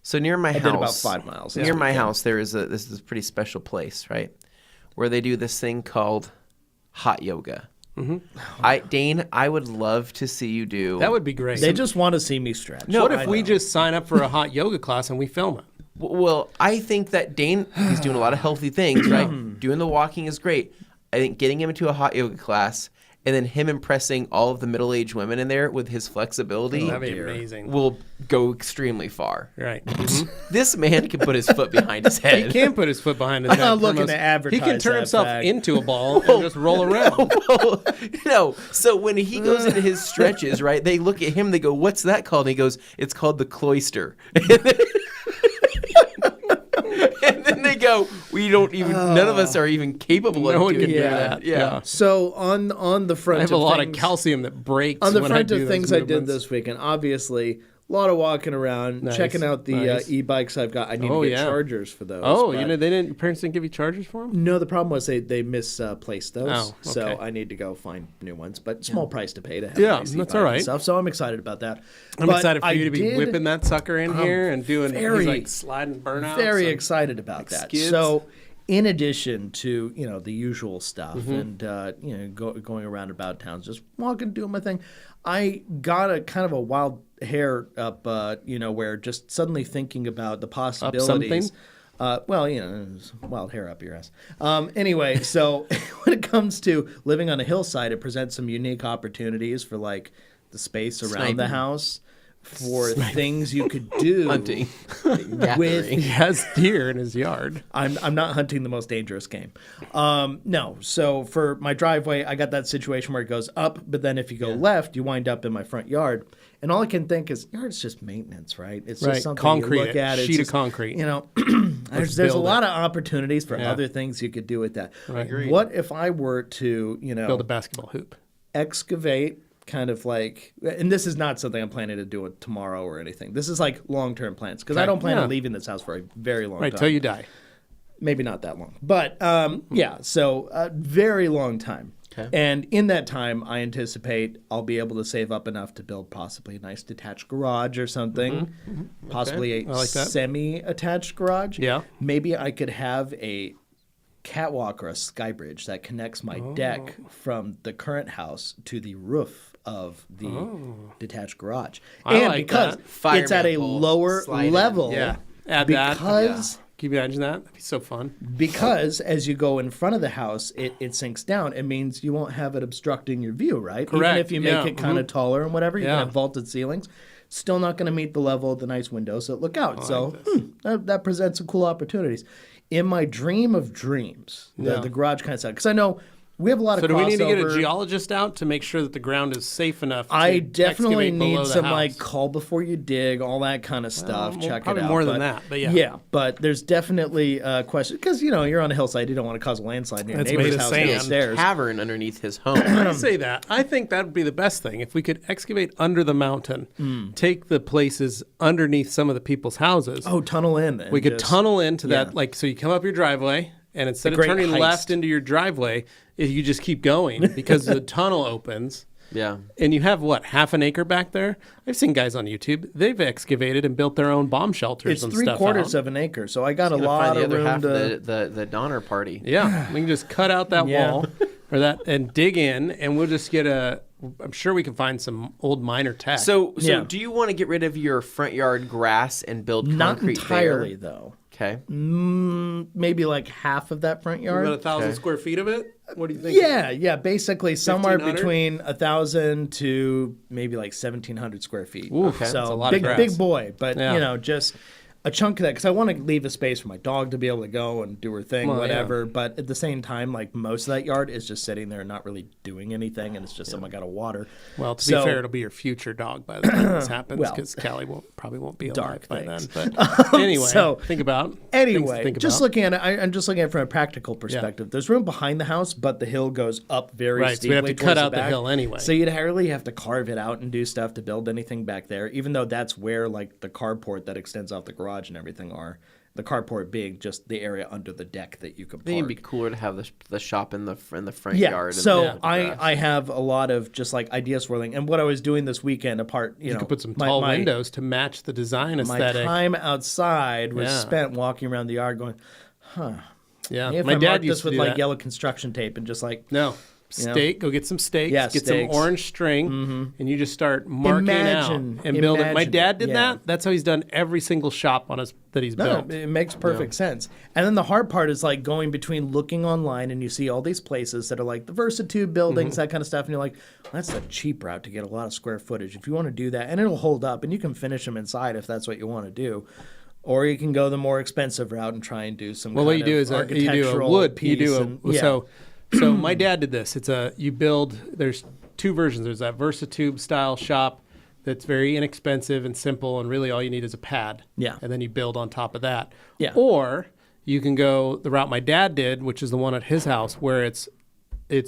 Speaker 3: So near my
Speaker 1: I
Speaker 3: house,
Speaker 1: did about 5 miles.
Speaker 3: Near my house, this is a pretty special place, right? Where they do this thing called hot yoga. Mm-hmm. Dane, I would love to see you do.
Speaker 2: That would be great.
Speaker 1: They just want to see me stretch.
Speaker 2: what
Speaker 1: I
Speaker 2: if we
Speaker 1: know.
Speaker 2: just sign up for a hot yoga class and we film it?
Speaker 3: Well, I think that Dane, he's doing a lot of healthy things, right? Doing the walking is great. I think getting him into a hot yoga class and then him impressing all of the middle-aged women in there with his flexibility
Speaker 2: That'd be
Speaker 1: dear.
Speaker 2: amazing.
Speaker 3: will go extremely far.
Speaker 2: Right.
Speaker 3: This man can put his foot behind his head.
Speaker 2: He can put his foot behind his
Speaker 1: I'm
Speaker 2: head.
Speaker 1: not looking
Speaker 2: Almost-
Speaker 1: to advertise
Speaker 2: He can turn
Speaker 1: that
Speaker 2: himself
Speaker 1: fact.
Speaker 2: into a ball and just roll around.
Speaker 3: Well, no. So when he goes into his stretches, right, they look at him, they go, "What's that called?" And he goes, "It's called the cloister." And then they go, "We don't even, none of us are even capable
Speaker 2: No
Speaker 3: of
Speaker 2: one
Speaker 3: doing
Speaker 2: can do
Speaker 3: that."
Speaker 2: that.
Speaker 3: Yeah.
Speaker 1: So on the front
Speaker 2: I have
Speaker 1: of
Speaker 2: a lot of
Speaker 1: things-
Speaker 2: calcium that breaks
Speaker 1: on the
Speaker 2: when
Speaker 1: front
Speaker 2: I do
Speaker 1: of
Speaker 2: those
Speaker 1: things I did
Speaker 2: movements.
Speaker 1: this weekend. Obviously, a lot of walking around,
Speaker 2: Nice,
Speaker 1: checking out the
Speaker 2: nice.
Speaker 1: e-bikes I've got. I need
Speaker 2: Oh,
Speaker 1: to get
Speaker 2: yeah.
Speaker 1: chargers for those.
Speaker 2: Oh,
Speaker 1: but-
Speaker 2: your parents didn't give you chargers for them?
Speaker 1: No, the problem was they misplaced those,
Speaker 2: Oh,
Speaker 1: so
Speaker 2: okay.
Speaker 1: I need to go find new ones. But small price to pay to have
Speaker 2: Yeah,
Speaker 1: a nice
Speaker 2: that's
Speaker 1: e-bike
Speaker 2: all
Speaker 1: and
Speaker 2: right.
Speaker 1: stuff. So I'm excited about that.
Speaker 2: I'm
Speaker 1: But
Speaker 2: excited for
Speaker 1: I
Speaker 2: you to be
Speaker 1: did-
Speaker 2: whipping that sucker in here and doing
Speaker 1: very-
Speaker 2: he's like sliding burnouts.
Speaker 1: Very
Speaker 2: and-
Speaker 1: excited about that.
Speaker 2: skids.
Speaker 1: So, in addition to the usual stuff
Speaker 2: Mm-hmm.
Speaker 1: and going around about towns, just walking, doing my thing, I got a kind of a wild hair up, where just suddenly thinking about the possibilities. There's wild hair up your ass. Anyway, so when it comes to living on a hillside, it presents some unique opportunities for like the space around the
Speaker 3: Sniping.
Speaker 1: house. For things you could do
Speaker 3: Hunting.
Speaker 1: with
Speaker 2: He has deer in his yard.
Speaker 1: I'm not hunting the most dangerous game. No. So for my driveway, I got that situation where it goes up, but then if you go left, you wind up in my front yard. And all I can think is, yard's just maintenance, right? It's
Speaker 2: Right.
Speaker 1: just something
Speaker 2: Concrete
Speaker 1: you look at.
Speaker 2: it.
Speaker 1: It's
Speaker 2: Sheet of
Speaker 1: just,
Speaker 2: concrete.
Speaker 1: There's a
Speaker 2: build
Speaker 1: lot of opportunities for
Speaker 2: Yeah.
Speaker 1: other things you could do with that.
Speaker 2: Right. Agreed.
Speaker 1: What if I were to,
Speaker 2: Build a basketball hoop.
Speaker 1: excavate kind of like, and this is not something I'm planning to do it tomorrow or anything. This is like long-term plans because I
Speaker 2: Okay.
Speaker 1: don't plan
Speaker 2: Yeah.
Speaker 1: on leaving this house for a very long
Speaker 2: Right,
Speaker 1: time.
Speaker 2: till you die.
Speaker 1: Maybe not that long, but so a very long time.
Speaker 3: Okay.
Speaker 1: And in that time, I anticipate I'll be able to save up enough to build possibly a nice detached garage or something, possibly a
Speaker 2: like that.
Speaker 1: semi-attached garage.
Speaker 2: Yeah.
Speaker 1: Maybe I could have a catwalk or a sky bridge that connects my deck from the current house to the roof of the detached garage.
Speaker 2: I
Speaker 1: And
Speaker 2: like
Speaker 1: because
Speaker 2: that.
Speaker 1: it's at a
Speaker 3: Fireman pole,
Speaker 1: lower
Speaker 3: slide in.
Speaker 1: level,
Speaker 2: Yeah. Add that.
Speaker 1: because
Speaker 2: Can you imagine that? That'd be so fun.
Speaker 1: because as you go in front of the house, it sinks down. It means you won't have it obstructing your view, right?
Speaker 2: Correct.
Speaker 1: Even if you make it kind of taller and whatever, you
Speaker 2: Yeah.
Speaker 1: can have vaulted ceilings. Still not going to meet the level of the nice windows that look out. So that presents some cool opportunities. In my dream of dreams, the garage kind of stuff, because I know we have a lot of
Speaker 2: So do we need to get a
Speaker 1: crossover.
Speaker 2: geologist out to make sure that the ground is safe enough to
Speaker 1: I definitely
Speaker 2: excavate below
Speaker 1: need
Speaker 2: the
Speaker 1: some
Speaker 2: house?
Speaker 1: like call before you dig, all that kind of stuff.
Speaker 2: well,
Speaker 1: Check it
Speaker 2: probably
Speaker 1: out.
Speaker 2: more than that, but yeah.
Speaker 1: Yeah, but there's definitely a question because you're on a hillside. You don't want to cause a landslide in your
Speaker 2: It's
Speaker 1: neighbor's
Speaker 2: made of
Speaker 1: house
Speaker 2: sand.
Speaker 1: downstairs.
Speaker 3: Cavern underneath his home.
Speaker 2: I say that. I think that would be the best thing. If we could excavate under the mountain, take the places underneath some of the people's houses.
Speaker 1: Oh, tunnel in. And
Speaker 2: we could
Speaker 1: just-
Speaker 2: tunnel into
Speaker 1: yeah.
Speaker 2: that. Like, so you come up your driveway, and instead of
Speaker 1: great
Speaker 2: turning
Speaker 1: heist.
Speaker 2: left into your driveway, you just keep going because the tunnel opens.
Speaker 3: Yeah.
Speaker 2: And you have, what, half an acre back there? I've seen guys on YouTube. They've excavated and built their own bomb shelters
Speaker 1: It's
Speaker 2: and
Speaker 1: 3/4
Speaker 2: stuff out.
Speaker 1: of an acre, so I got a
Speaker 3: Gonna
Speaker 1: lot
Speaker 3: find the
Speaker 1: of
Speaker 3: other
Speaker 1: room
Speaker 3: half
Speaker 1: to.
Speaker 3: of the Donner Party.
Speaker 2: Yeah, we can just cut out that
Speaker 1: Yeah.
Speaker 2: wall or that and dig in, and we'll just get I'm sure we can find some old miner tech.
Speaker 3: So
Speaker 1: Yeah.
Speaker 3: do you want to get rid of your front yard grass and build
Speaker 1: Not
Speaker 3: concrete
Speaker 1: entirely,
Speaker 3: there?
Speaker 1: though.
Speaker 3: Okay.
Speaker 1: Maybe like half of that front yard.
Speaker 2: about 1,000
Speaker 3: Okay.
Speaker 2: square feet of it? What do you think?
Speaker 1: Yeah, basically somewhere
Speaker 2: 1,500?
Speaker 1: between 1,000 to maybe like 1,700 square feet.
Speaker 2: Oof, that's
Speaker 1: so
Speaker 2: a lot of
Speaker 1: big,
Speaker 2: grass.
Speaker 1: big boy, but
Speaker 2: Yeah.
Speaker 1: just a chunk of that because I want to leave a space for my dog to be able to go and do her thing,
Speaker 2: Well,
Speaker 1: whatever. But at the same time, like most of that yard is just sitting there, not really doing anything, and it's just something I got to water.
Speaker 2: Well, to
Speaker 1: So-
Speaker 2: be fair, it'll be your future dog by the time this happens
Speaker 1: Well,
Speaker 2: because Callie probably won't be alive
Speaker 1: dark
Speaker 2: by
Speaker 1: things.
Speaker 2: then. But anyway,
Speaker 1: So,
Speaker 2: think about things to
Speaker 1: Anyway,
Speaker 2: think
Speaker 1: just
Speaker 2: about.
Speaker 1: looking at it, I'm just looking at it from a practical perspective. There's room behind the house, but the hill goes up very
Speaker 2: Right, so
Speaker 1: steeply.
Speaker 2: we'd have to cut
Speaker 1: towards
Speaker 2: out the
Speaker 1: back.
Speaker 2: hill anyway.
Speaker 1: So you'd really have to carve it out and do stuff to build anything back there, even though that's where like the carport that extends off the garage and everything are. The carport being just the area under the deck that you could
Speaker 3: I think it'd be
Speaker 1: park.
Speaker 3: cooler to have the shop in the front
Speaker 1: Yeah,
Speaker 3: yard. And
Speaker 1: so
Speaker 3: the grass.
Speaker 1: I have a lot of just like idea swirling, and what I was doing this weekend, apart, you know,
Speaker 2: could put some
Speaker 1: my-
Speaker 2: tall
Speaker 1: my-
Speaker 2: windows to match the design
Speaker 1: My
Speaker 2: aesthetic.
Speaker 1: time outside was
Speaker 2: Yeah.
Speaker 1: spent walking around the yard, going,
Speaker 2: Yeah,
Speaker 1: if
Speaker 2: my
Speaker 1: I
Speaker 2: dad
Speaker 1: mark
Speaker 2: used
Speaker 1: this
Speaker 2: to
Speaker 1: with
Speaker 2: do
Speaker 1: like
Speaker 2: that.
Speaker 1: yellow construction tape and just like
Speaker 2: No.
Speaker 1: You know?
Speaker 2: Steak. Go get some steaks.
Speaker 1: Yeah,
Speaker 2: get
Speaker 1: steaks.
Speaker 2: some orange string, and you just start marking
Speaker 1: Imagine-
Speaker 2: out and building. My
Speaker 1: imagine
Speaker 2: dad
Speaker 1: it,
Speaker 2: did
Speaker 1: yeah.
Speaker 2: that. That's how he's done every single shop that he's
Speaker 1: No,
Speaker 2: built.
Speaker 1: it makes perfect sense. And then the hard part is like going between looking online and you see all these places that are like the Versatube buildings, that kind of stuff, and you're like, well, that's the cheap route to get a lot of square footage. If you want to do that, and it'll hold up, and you can finish them inside if that's what you want to do. Or you can go the more expensive route and try and do some.
Speaker 2: Well, what
Speaker 1: kind
Speaker 2: you do
Speaker 1: of
Speaker 2: is you do a
Speaker 1: architectural
Speaker 2: wood.
Speaker 1: piece.
Speaker 2: So my dad did this. You build. There's two versions. There's that Versatube style shop that's very inexpensive and simple, and really all you need is a pad.
Speaker 1: Yeah.
Speaker 2: And then you build on top of that.
Speaker 1: Yeah.
Speaker 2: Or you can go the route my dad did, which is the one at his house, where it's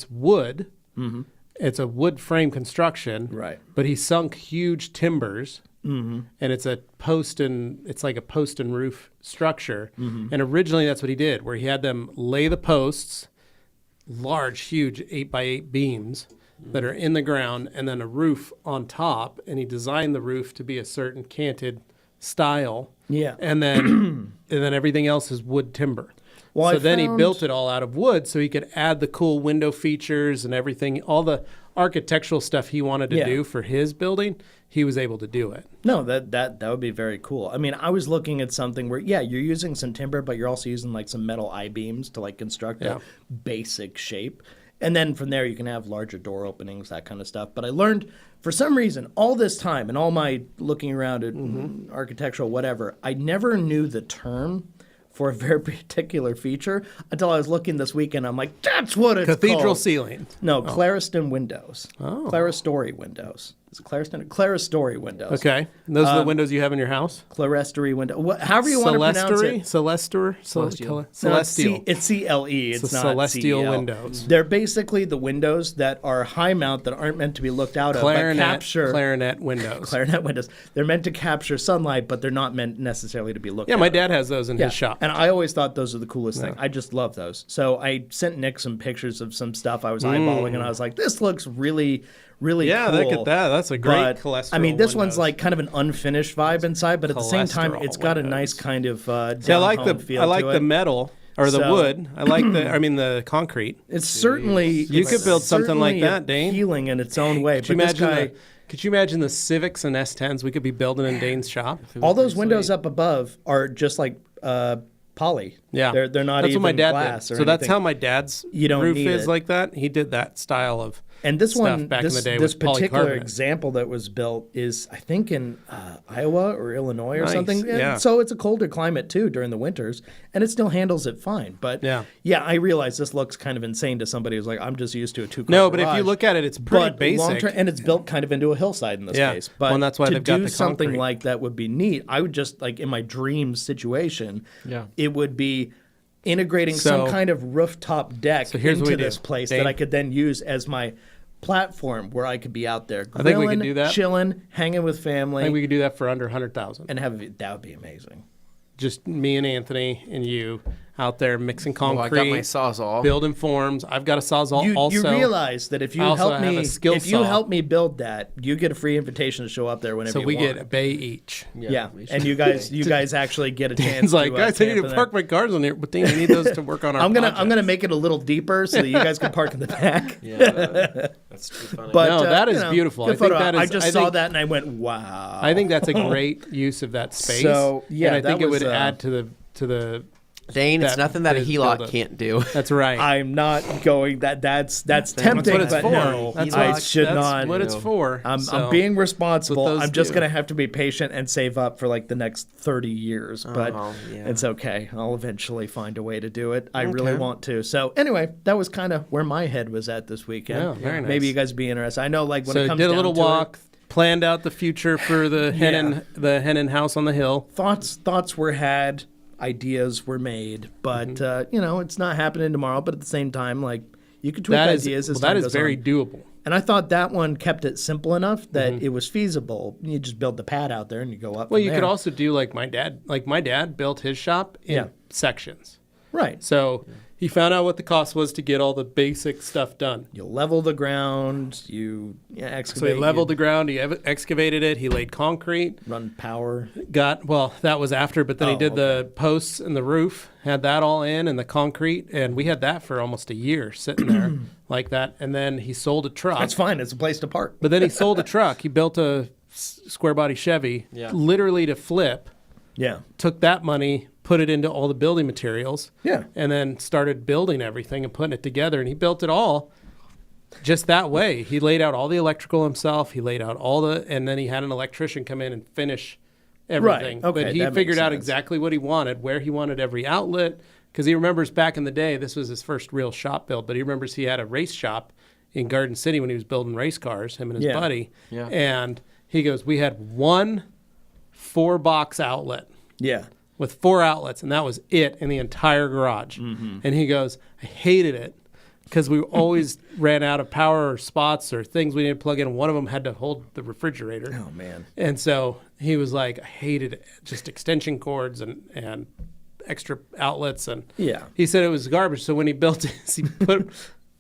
Speaker 2: wood. Mm-hmm. It's a wood frame construction.
Speaker 1: Right.
Speaker 2: But he sunk huge timbers. Mm-hmm. And it's like a post and roof structure. Mm-hmm. And originally that's what he did, where he had them lay the posts, large, huge 8x8 beams that are in the ground, and then a roof on top. And he designed the roof to be a certain canted style.
Speaker 1: Yeah.
Speaker 2: And then everything else is wood timber.
Speaker 1: Well,
Speaker 2: so
Speaker 1: I
Speaker 2: then he
Speaker 1: found-
Speaker 2: built it all out of wood so he could add the cool window features and everything, all the architectural stuff he wanted to
Speaker 1: Yeah.
Speaker 2: do for his building. He was able to do it.
Speaker 1: No, that would be very cool. I mean, I was looking at something where, yeah, you're using some timber, but you're also using like some metal I-beams to like construct
Speaker 2: Yeah.
Speaker 1: a basic shape. And then from there, you can have larger door openings, that kind of stuff. But I learned, for some reason, all this time and all my looking around at architectural whatever, I never knew the term for a very particular feature until I was looking this weekend. I'm like, that's what it's
Speaker 2: Cathedral
Speaker 1: called.
Speaker 2: ceiling.
Speaker 1: No, Clariston windows. Oh. Claristory windows. Is it Clerestory windows.
Speaker 2: Okay. And those are the windows you have in your house?
Speaker 1: Clerestory window. However you want to pronounce it.
Speaker 2: Celestial.
Speaker 1: It's C-L-E. It's not
Speaker 2: celestial
Speaker 1: C-E-L.
Speaker 2: windows.
Speaker 1: They're basically the windows that are high mount that aren't meant to be looked out of, but capture
Speaker 2: clarinet windows.
Speaker 1: Clarinet windows. They're meant to capture sunlight, but they're not meant necessarily to be looked at.
Speaker 2: Yeah, my dad has those in his shop.
Speaker 1: And I always thought those are the coolest thing. I just love those. So I sent Nick some pictures of some stuff I was eyeballing, and I was like, this looks really cool.
Speaker 2: Yeah, look at that. That's a great cholesterol.
Speaker 1: I mean, this one's
Speaker 2: windows.
Speaker 1: like kind of an unfinished vibe inside, but at the same time, it's got a nice kind of down-home feel
Speaker 2: I like
Speaker 1: to it.
Speaker 2: the metal or the wood. I like the concrete.
Speaker 1: It's certainly
Speaker 2: You could build something like that, Dane.
Speaker 1: Appealing in its own way.
Speaker 2: Could you imagine the Civics and S10s we could be building in Dane's shop?
Speaker 1: All those windows up above are just like poly.
Speaker 2: Yeah,
Speaker 1: they're not
Speaker 2: that's
Speaker 1: even
Speaker 2: what my dad
Speaker 1: glass
Speaker 2: did.
Speaker 1: or
Speaker 2: So that's
Speaker 1: anything.
Speaker 2: how my dad's roof is like that. He did that style of.
Speaker 1: And this
Speaker 2: stuff
Speaker 1: one,
Speaker 2: back in the day
Speaker 1: this
Speaker 2: with
Speaker 1: particular
Speaker 2: polycarbonate.
Speaker 1: example that was built is, I think, in Iowa or Illinois or
Speaker 2: Nice,
Speaker 1: something. And
Speaker 2: yeah.
Speaker 1: so it's a colder climate too during the winters, and it still handles it fine. But yeah, I realize this looks kind of insane to somebody who's like, I'm just used to a 2-car
Speaker 2: No, but
Speaker 1: garage.
Speaker 2: if you look at it, it's pretty
Speaker 1: But
Speaker 2: basic.
Speaker 1: long-term, and it's built kind of into a hillside in this case. But
Speaker 2: well, that's why
Speaker 1: to
Speaker 2: they've got
Speaker 1: do
Speaker 2: the
Speaker 1: something
Speaker 2: concrete.
Speaker 1: like that would be neat. I would just like in my dream situation,
Speaker 3: Yeah.
Speaker 1: it would be integrating
Speaker 2: So-
Speaker 1: some kind of rooftop deck
Speaker 2: here's what
Speaker 1: into
Speaker 2: we
Speaker 1: this
Speaker 2: do,
Speaker 1: place
Speaker 2: Dane.
Speaker 1: that I could then use as my platform where I could be out there
Speaker 2: I think we
Speaker 1: grilling,
Speaker 2: could do that.
Speaker 1: chilling, hanging with family,
Speaker 2: I think we could do that for under 100,000.
Speaker 1: and that would be amazing.
Speaker 2: Just me and Anthony and you out there mixing
Speaker 3: Well,
Speaker 2: concrete.
Speaker 3: I got my Sawzall.
Speaker 2: building forms. I've got a Sawzall
Speaker 1: You
Speaker 2: also.
Speaker 1: realize that if you
Speaker 2: I also
Speaker 1: help
Speaker 2: have
Speaker 1: me,
Speaker 2: a skill
Speaker 1: if you
Speaker 2: saw.
Speaker 1: help me build that, you get a free invitation to show up there whenever
Speaker 2: So
Speaker 1: you
Speaker 2: we
Speaker 1: want.
Speaker 2: get a bay each.
Speaker 1: Yeah,
Speaker 3: we should.
Speaker 1: and you guys actually get a chance.
Speaker 2: It's like,
Speaker 1: to,
Speaker 2: guys, I need
Speaker 1: camp
Speaker 2: to
Speaker 1: in there.
Speaker 2: park my cars on here, but Dane, I need those to work on our
Speaker 1: I'm
Speaker 2: project.
Speaker 1: gonna make it a little deeper so that you guys can park in the back.
Speaker 3: Yeah, that's too funny.
Speaker 1: But
Speaker 2: No, that is
Speaker 1: you know,
Speaker 2: beautiful.
Speaker 1: good
Speaker 2: I think
Speaker 1: photo.
Speaker 2: that is-
Speaker 1: I just
Speaker 2: I
Speaker 1: saw
Speaker 2: think-
Speaker 1: that and I went, wow.
Speaker 2: I think that's a great use of that space.
Speaker 1: So, yeah,
Speaker 2: and I
Speaker 1: that
Speaker 2: think it
Speaker 1: was,
Speaker 2: would add to the.
Speaker 3: Dane, it's
Speaker 2: that-
Speaker 3: nothing that a
Speaker 2: to
Speaker 3: HELOC
Speaker 2: build it.
Speaker 3: can't do.
Speaker 2: That's right.
Speaker 1: I'm not going. That's tempting,
Speaker 2: what it's
Speaker 1: but
Speaker 2: for.
Speaker 1: no,
Speaker 2: That's
Speaker 1: I
Speaker 2: what-
Speaker 1: should
Speaker 2: that's
Speaker 1: not.
Speaker 2: what it's for.
Speaker 1: I'm
Speaker 2: So,
Speaker 1: being responsible.
Speaker 2: those
Speaker 1: I'm just
Speaker 2: do.
Speaker 1: gonna have to be patient and save up for like the next 30 years. But
Speaker 3: yeah.
Speaker 1: it's okay. I'll eventually find a way to do it. I really want to. So anyway, that was kind of where my head was at this weekend.
Speaker 2: Yeah, very nice.
Speaker 1: Maybe you guys would be interested. I know, like when
Speaker 2: So
Speaker 1: it comes
Speaker 2: did a
Speaker 1: down
Speaker 2: little
Speaker 1: to
Speaker 2: walk,
Speaker 1: it,
Speaker 2: planned out the future for the Hennon house on the hill.
Speaker 1: thoughts were had. Ideas were made, but it's not happening tomorrow. But at the same time, like you could tweak ideas as time
Speaker 2: that
Speaker 1: goes
Speaker 2: is very
Speaker 1: on.
Speaker 2: doable.
Speaker 1: And I thought that one kept it simple enough that it was feasible. You just build the pad out there and you go up.
Speaker 2: Well,
Speaker 1: from
Speaker 2: you
Speaker 1: there.
Speaker 2: could also do like my dad. Like my dad built his shop in sections.
Speaker 1: right.
Speaker 2: So he found out what the cost was to get all the basic stuff done.
Speaker 1: You'll level the ground. You excavate.
Speaker 2: So he leveled the ground. He excavated it. He laid concrete.
Speaker 1: run power.
Speaker 2: That was after, but then he did the posts and the roof, had that all in and the concrete, and we had that for almost a year sitting there like that. And then he sold a truck.
Speaker 1: That's fine. It's a place to park.
Speaker 2: But then he sold a truck. He built a square body Chevy, literally to flip.
Speaker 1: Yeah.
Speaker 2: Took that money, put it into all the building materials,
Speaker 1: Yeah.
Speaker 2: and then started building everything and putting it together. And he built it all just that way. He laid out all the electrical himself. He laid out and then he had an electrician come in and finish everything.
Speaker 1: Right. Okay,
Speaker 2: But he
Speaker 1: that
Speaker 2: figured
Speaker 1: makes
Speaker 2: out
Speaker 1: sense.
Speaker 2: exactly what he wanted, where he wanted every outlet, because he remembers back in the day, this was his first real shop build, but he remembers he had a race shop in Garden City when he was building race cars, him and his buddy.
Speaker 3: Yeah.
Speaker 2: And he goes, we had one 4-box outlet
Speaker 1: Yeah.
Speaker 2: with 4 outlets, and that was it in the entire garage. And he goes, I hated it because we always ran out of power or spots or things we needed to plug in. One of them had to hold the refrigerator.
Speaker 1: Oh man.
Speaker 2: And so he was like, I hated it. Just extension cords and extra outlets. And he said it was garbage. So when he built it, he put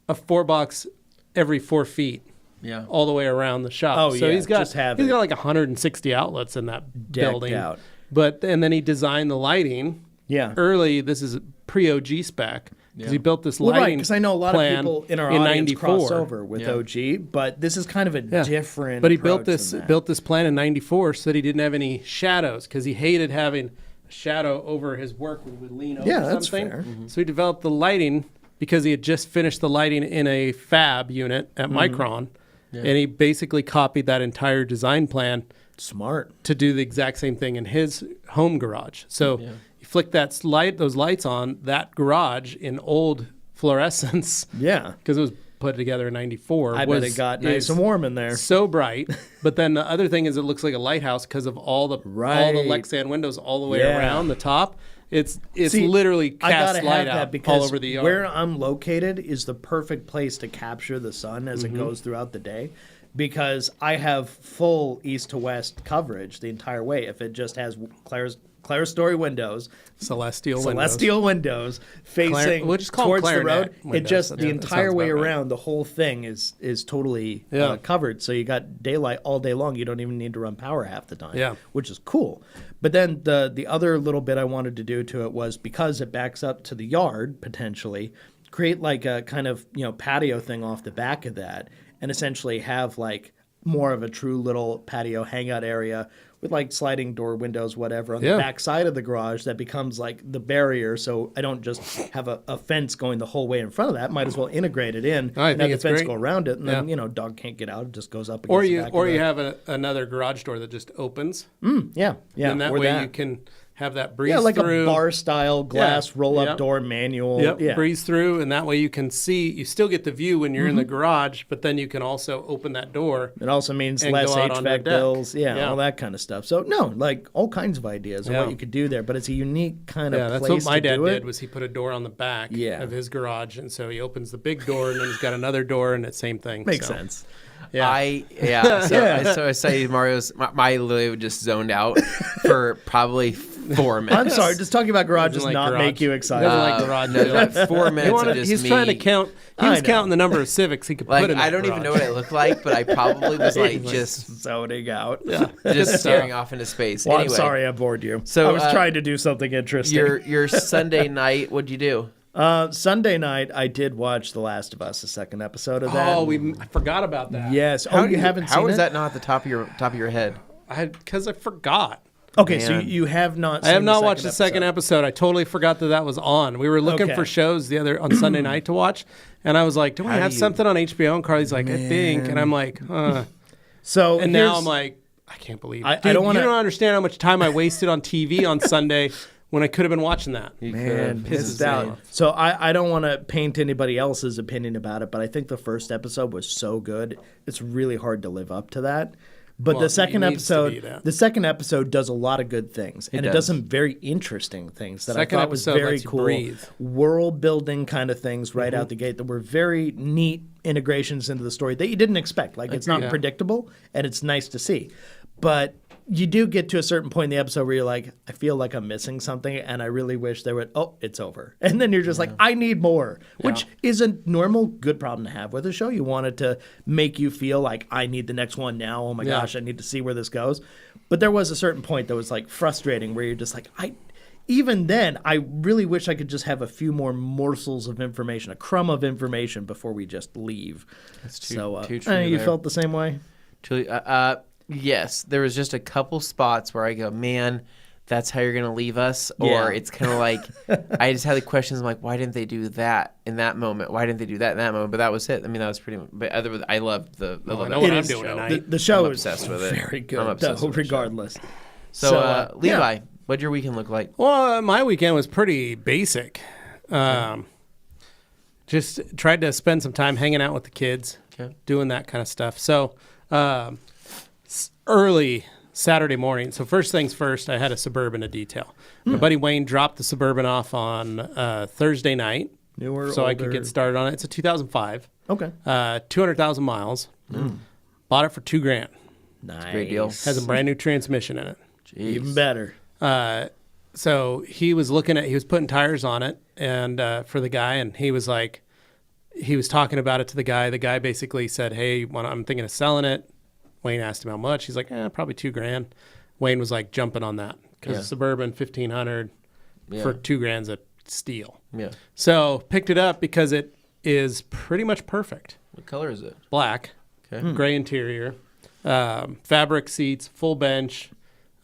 Speaker 2: a 4-box every 4 feet.
Speaker 3: Yeah.
Speaker 2: All the way around the shop.
Speaker 1: Oh,
Speaker 2: so
Speaker 1: yeah,
Speaker 2: he's got
Speaker 1: just have
Speaker 2: he's
Speaker 1: it
Speaker 2: got like 160 outlets in that
Speaker 1: decked
Speaker 2: building.
Speaker 1: out.
Speaker 2: And then he designed the lighting.
Speaker 1: Yeah.
Speaker 2: Early, this is pre-OG spec because he built this
Speaker 1: Well, right,
Speaker 2: lighting.
Speaker 1: because I know a lot of
Speaker 2: plan
Speaker 1: people in our
Speaker 2: in
Speaker 1: audience
Speaker 2: 94.
Speaker 1: cross over with OG, but this is kind of a different.
Speaker 2: But he built
Speaker 1: approach
Speaker 2: this
Speaker 1: than that.
Speaker 2: built this plan in '94 so that he didn't have any shadows because he hated having a shadow over his work when he would lean over
Speaker 1: that's
Speaker 2: something.
Speaker 1: fair.
Speaker 2: So he developed the lighting because he had just finished the lighting in a fab unit at Micron, and he basically copied that entire design plan.
Speaker 1: Smart.
Speaker 2: To do the exact same thing in his home garage. So you flick those lights on that garage in old fluorescence.
Speaker 1: Yeah.
Speaker 2: Because it was put together in '94.
Speaker 1: I bet it got nice and warm in there.
Speaker 2: So bright. But then the other thing is it looks like a lighthouse because of all the Lexan windows all the way around the top. It's literally cast light out all over the yard.
Speaker 1: Where I'm located is the perfect place to capture the sun as it goes throughout the day, because I have full east to west coverage the entire way. If it just has clerestory windows,
Speaker 2: celestial
Speaker 1: windows facing towards the road, windows. It just the entire way around the whole thing is totally covered. So you got daylight all day long. You don't even need to run power half the time, which is cool. But then the other little bit I wanted to do to it was, because it backs up to the yard potentially, create like a kind of patio thing off the back of that, and essentially have like more of a true little patio hangout area with like sliding door windows, whatever, on the back side of the garage that becomes like the barrier. So I don't just have a fence going the whole way in front of that. Might as well integrate it in and have the fence go around it. And then, dog can't get out. It just goes up against the back
Speaker 2: Or you have another garage door that just opens.
Speaker 1: Yeah.
Speaker 2: And that way you can have that breeze through.
Speaker 1: Yeah, like a bar-style glass roll-up door manual.
Speaker 2: Breeze through, and that way you can see. You still get the view when you're in the garage, but then you can also open that door.
Speaker 1: It also means less HVAC bills, all that kind of stuff. So, no, like all kinds of ideas of what you could do there, but it's a unique kind of place to do it.
Speaker 2: That's what my dad did, was he put a door on the back of his garage, and so he opens the big door, and then he's got another door, and it's same thing.
Speaker 1: Makes sense.
Speaker 3: So I say my literally just zoned out for probably 4 minutes.
Speaker 1: I'm sorry, just talking about garage does not make you excited.
Speaker 2: Like garage.
Speaker 3: No, like 4 minutes of just
Speaker 2: he's trying to count. He was counting the number of Civics he could put in that
Speaker 3: I don't even know what it looked like, but I probably was like just
Speaker 1: zoning out.
Speaker 3: Just staring off into space.
Speaker 1: Well,
Speaker 3: anyway,
Speaker 1: I'm sorry I bored you.
Speaker 3: So
Speaker 1: I was trying to do something interesting.
Speaker 3: Your Sunday night, what'd you do?
Speaker 1: Sunday night, I did watch The Last of Us, the second episode of that.
Speaker 2: I forgot about that.
Speaker 1: Yes. You haven't seen it?
Speaker 3: How is that not at the top of your head?
Speaker 2: Because I forgot.
Speaker 1: Okay, so you have not.
Speaker 2: I have not watched the second episode. I totally forgot that was on. We were looking for shows on Sunday night to watch, and I was like, "Do we have something on HBO?" And Carly's like, "I think," and I'm like, "Huh."
Speaker 1: So
Speaker 2: now I'm like, I can't believe it. Dude, you don't understand how much time I wasted on TV on Sunday when I could have been watching that.
Speaker 1: Man, missed out. So I don't want to paint anybody else's opinion about it, but I think the first episode was so good. It's really hard to live up to that. But the second episode does a lot of good things, and it does some very interesting things that I thought was very cool. World building kind of things right out the gate that were very neat integrations into the story that you didn't expect. Like, it's not predictable, and it's nice to see. But you do get to a certain point in the episode where you're like, I feel like I'm missing something, and I really wish there would, it's over. And then you're just like, I need more, which is a normal good problem to have with a show. You want it to make you feel like, I need the next one now. Oh my gosh, I need to see where this goes. But there was a certain point that was like frustrating where you're just like, even then, I really wish I could just have a few more morsels of information, a crumb of information before we just leave.
Speaker 3: That's too true.
Speaker 1: You felt the same way?
Speaker 3: Truly, yes, there was just a couple spots where I go, man, that's how you're going to leave us? Or it's kind of like, I just had the questions, I'm like, why didn't they do that in that moment? Why didn't they do that in that moment? But that was it. I mean, that was pretty much, but I loved the
Speaker 1: show is
Speaker 3: obsessed with it.
Speaker 1: Very good, regardless.
Speaker 3: So, Levi, what'd your weekend look like?
Speaker 2: Well, my weekend was pretty basic. Just tried to spend some time hanging out with the kids, doing that kind of stuff. So, early Saturday morning. So first things first, I had a Suburban to detail. My buddy Wayne dropped the Suburban off on Thursday night,
Speaker 1: older.
Speaker 2: I could get started on it. It's a 2005.
Speaker 1: Okay.
Speaker 2: 200,000 miles. Bought it for $2,000.
Speaker 1: Nice.
Speaker 3: Great deal.
Speaker 2: Has a brand new transmission in it.
Speaker 3: Jeez.
Speaker 1: Even better.
Speaker 2: So he was putting tires on it and for the guy, and he was talking about it to the guy. The guy basically said, "Hey, I'm thinking of selling it." Wayne asked him how much. He's like, probably $2,000. Wayne was like jumping on that because Suburban 1500 for $2,000's a steal. Yeah. So picked it up because it is pretty much perfect.
Speaker 3: What color is it?
Speaker 2: Black. Okay. Gray interior, fabric seats, full bench,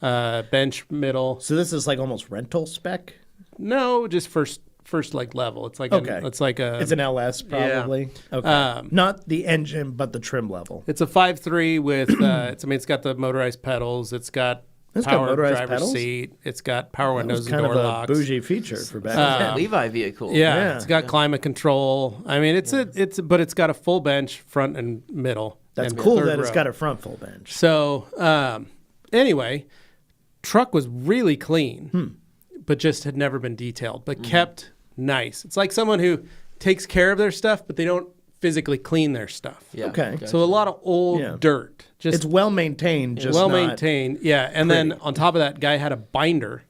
Speaker 2: bench middle.
Speaker 1: So this is like almost rental spec?
Speaker 2: No, just first like level. It's like
Speaker 1: it's an LS probably. Yeah. Okay. Not the engine, but the trim level.
Speaker 2: It's a 5.3 with it's got the motorized pedals. It's got
Speaker 1: It's got
Speaker 2: power
Speaker 1: motorized
Speaker 2: driver's
Speaker 1: pedals?
Speaker 2: seat. It's got power windows and
Speaker 1: kind
Speaker 2: door
Speaker 1: of a
Speaker 2: locks.
Speaker 1: bougie feature for back
Speaker 3: That
Speaker 1: then.
Speaker 3: Levi vehicle.
Speaker 2: Yeah, it's got climate control. I mean, but it's got a full bench, front and middle.
Speaker 1: That's
Speaker 2: and
Speaker 1: cool
Speaker 2: third
Speaker 1: that it's
Speaker 2: row.
Speaker 1: got a front full bench.
Speaker 2: So, anyway, truck was really clean, but just had never been detailed, but kept nice. It's like someone who takes care of their stuff, but they don't physically clean their stuff.
Speaker 3: Yeah.
Speaker 1: Okay.
Speaker 3: Gotcha.
Speaker 2: So a lot of old dirt. Just
Speaker 1: It's well maintained, just
Speaker 2: well
Speaker 1: not
Speaker 2: maintained. Yeah. And then on top of that, guy had a binder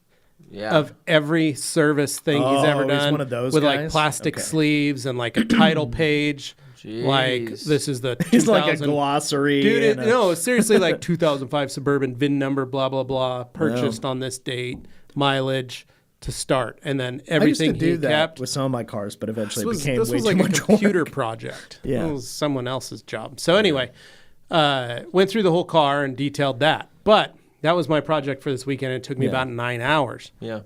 Speaker 2: of every service thing he's ever
Speaker 1: he's
Speaker 2: done
Speaker 1: one of those
Speaker 2: with
Speaker 1: guys?
Speaker 2: like plastic
Speaker 1: Okay.
Speaker 2: sleeves and like a title page.
Speaker 3: Jeez.
Speaker 2: Like this is the 2000,
Speaker 1: He's like a glossary.
Speaker 2: dude.
Speaker 1: and
Speaker 2: No, seriously, like 2005 Suburban VIN number, blah blah blah, purchased on this date, mileage to start, and then
Speaker 1: I used to
Speaker 2: everything
Speaker 1: do
Speaker 2: he
Speaker 1: that
Speaker 2: kept.
Speaker 1: with some of my cars, but eventually
Speaker 2: This
Speaker 1: it became
Speaker 2: was
Speaker 1: way
Speaker 2: like
Speaker 1: too
Speaker 2: a
Speaker 1: much
Speaker 2: computer
Speaker 1: work.
Speaker 2: project.
Speaker 1: Yeah.
Speaker 2: It was someone else's job. So anyway, went through the whole car and detailed that. But that was my project for this weekend. It took me about 9 hours.
Speaker 3: Yeah.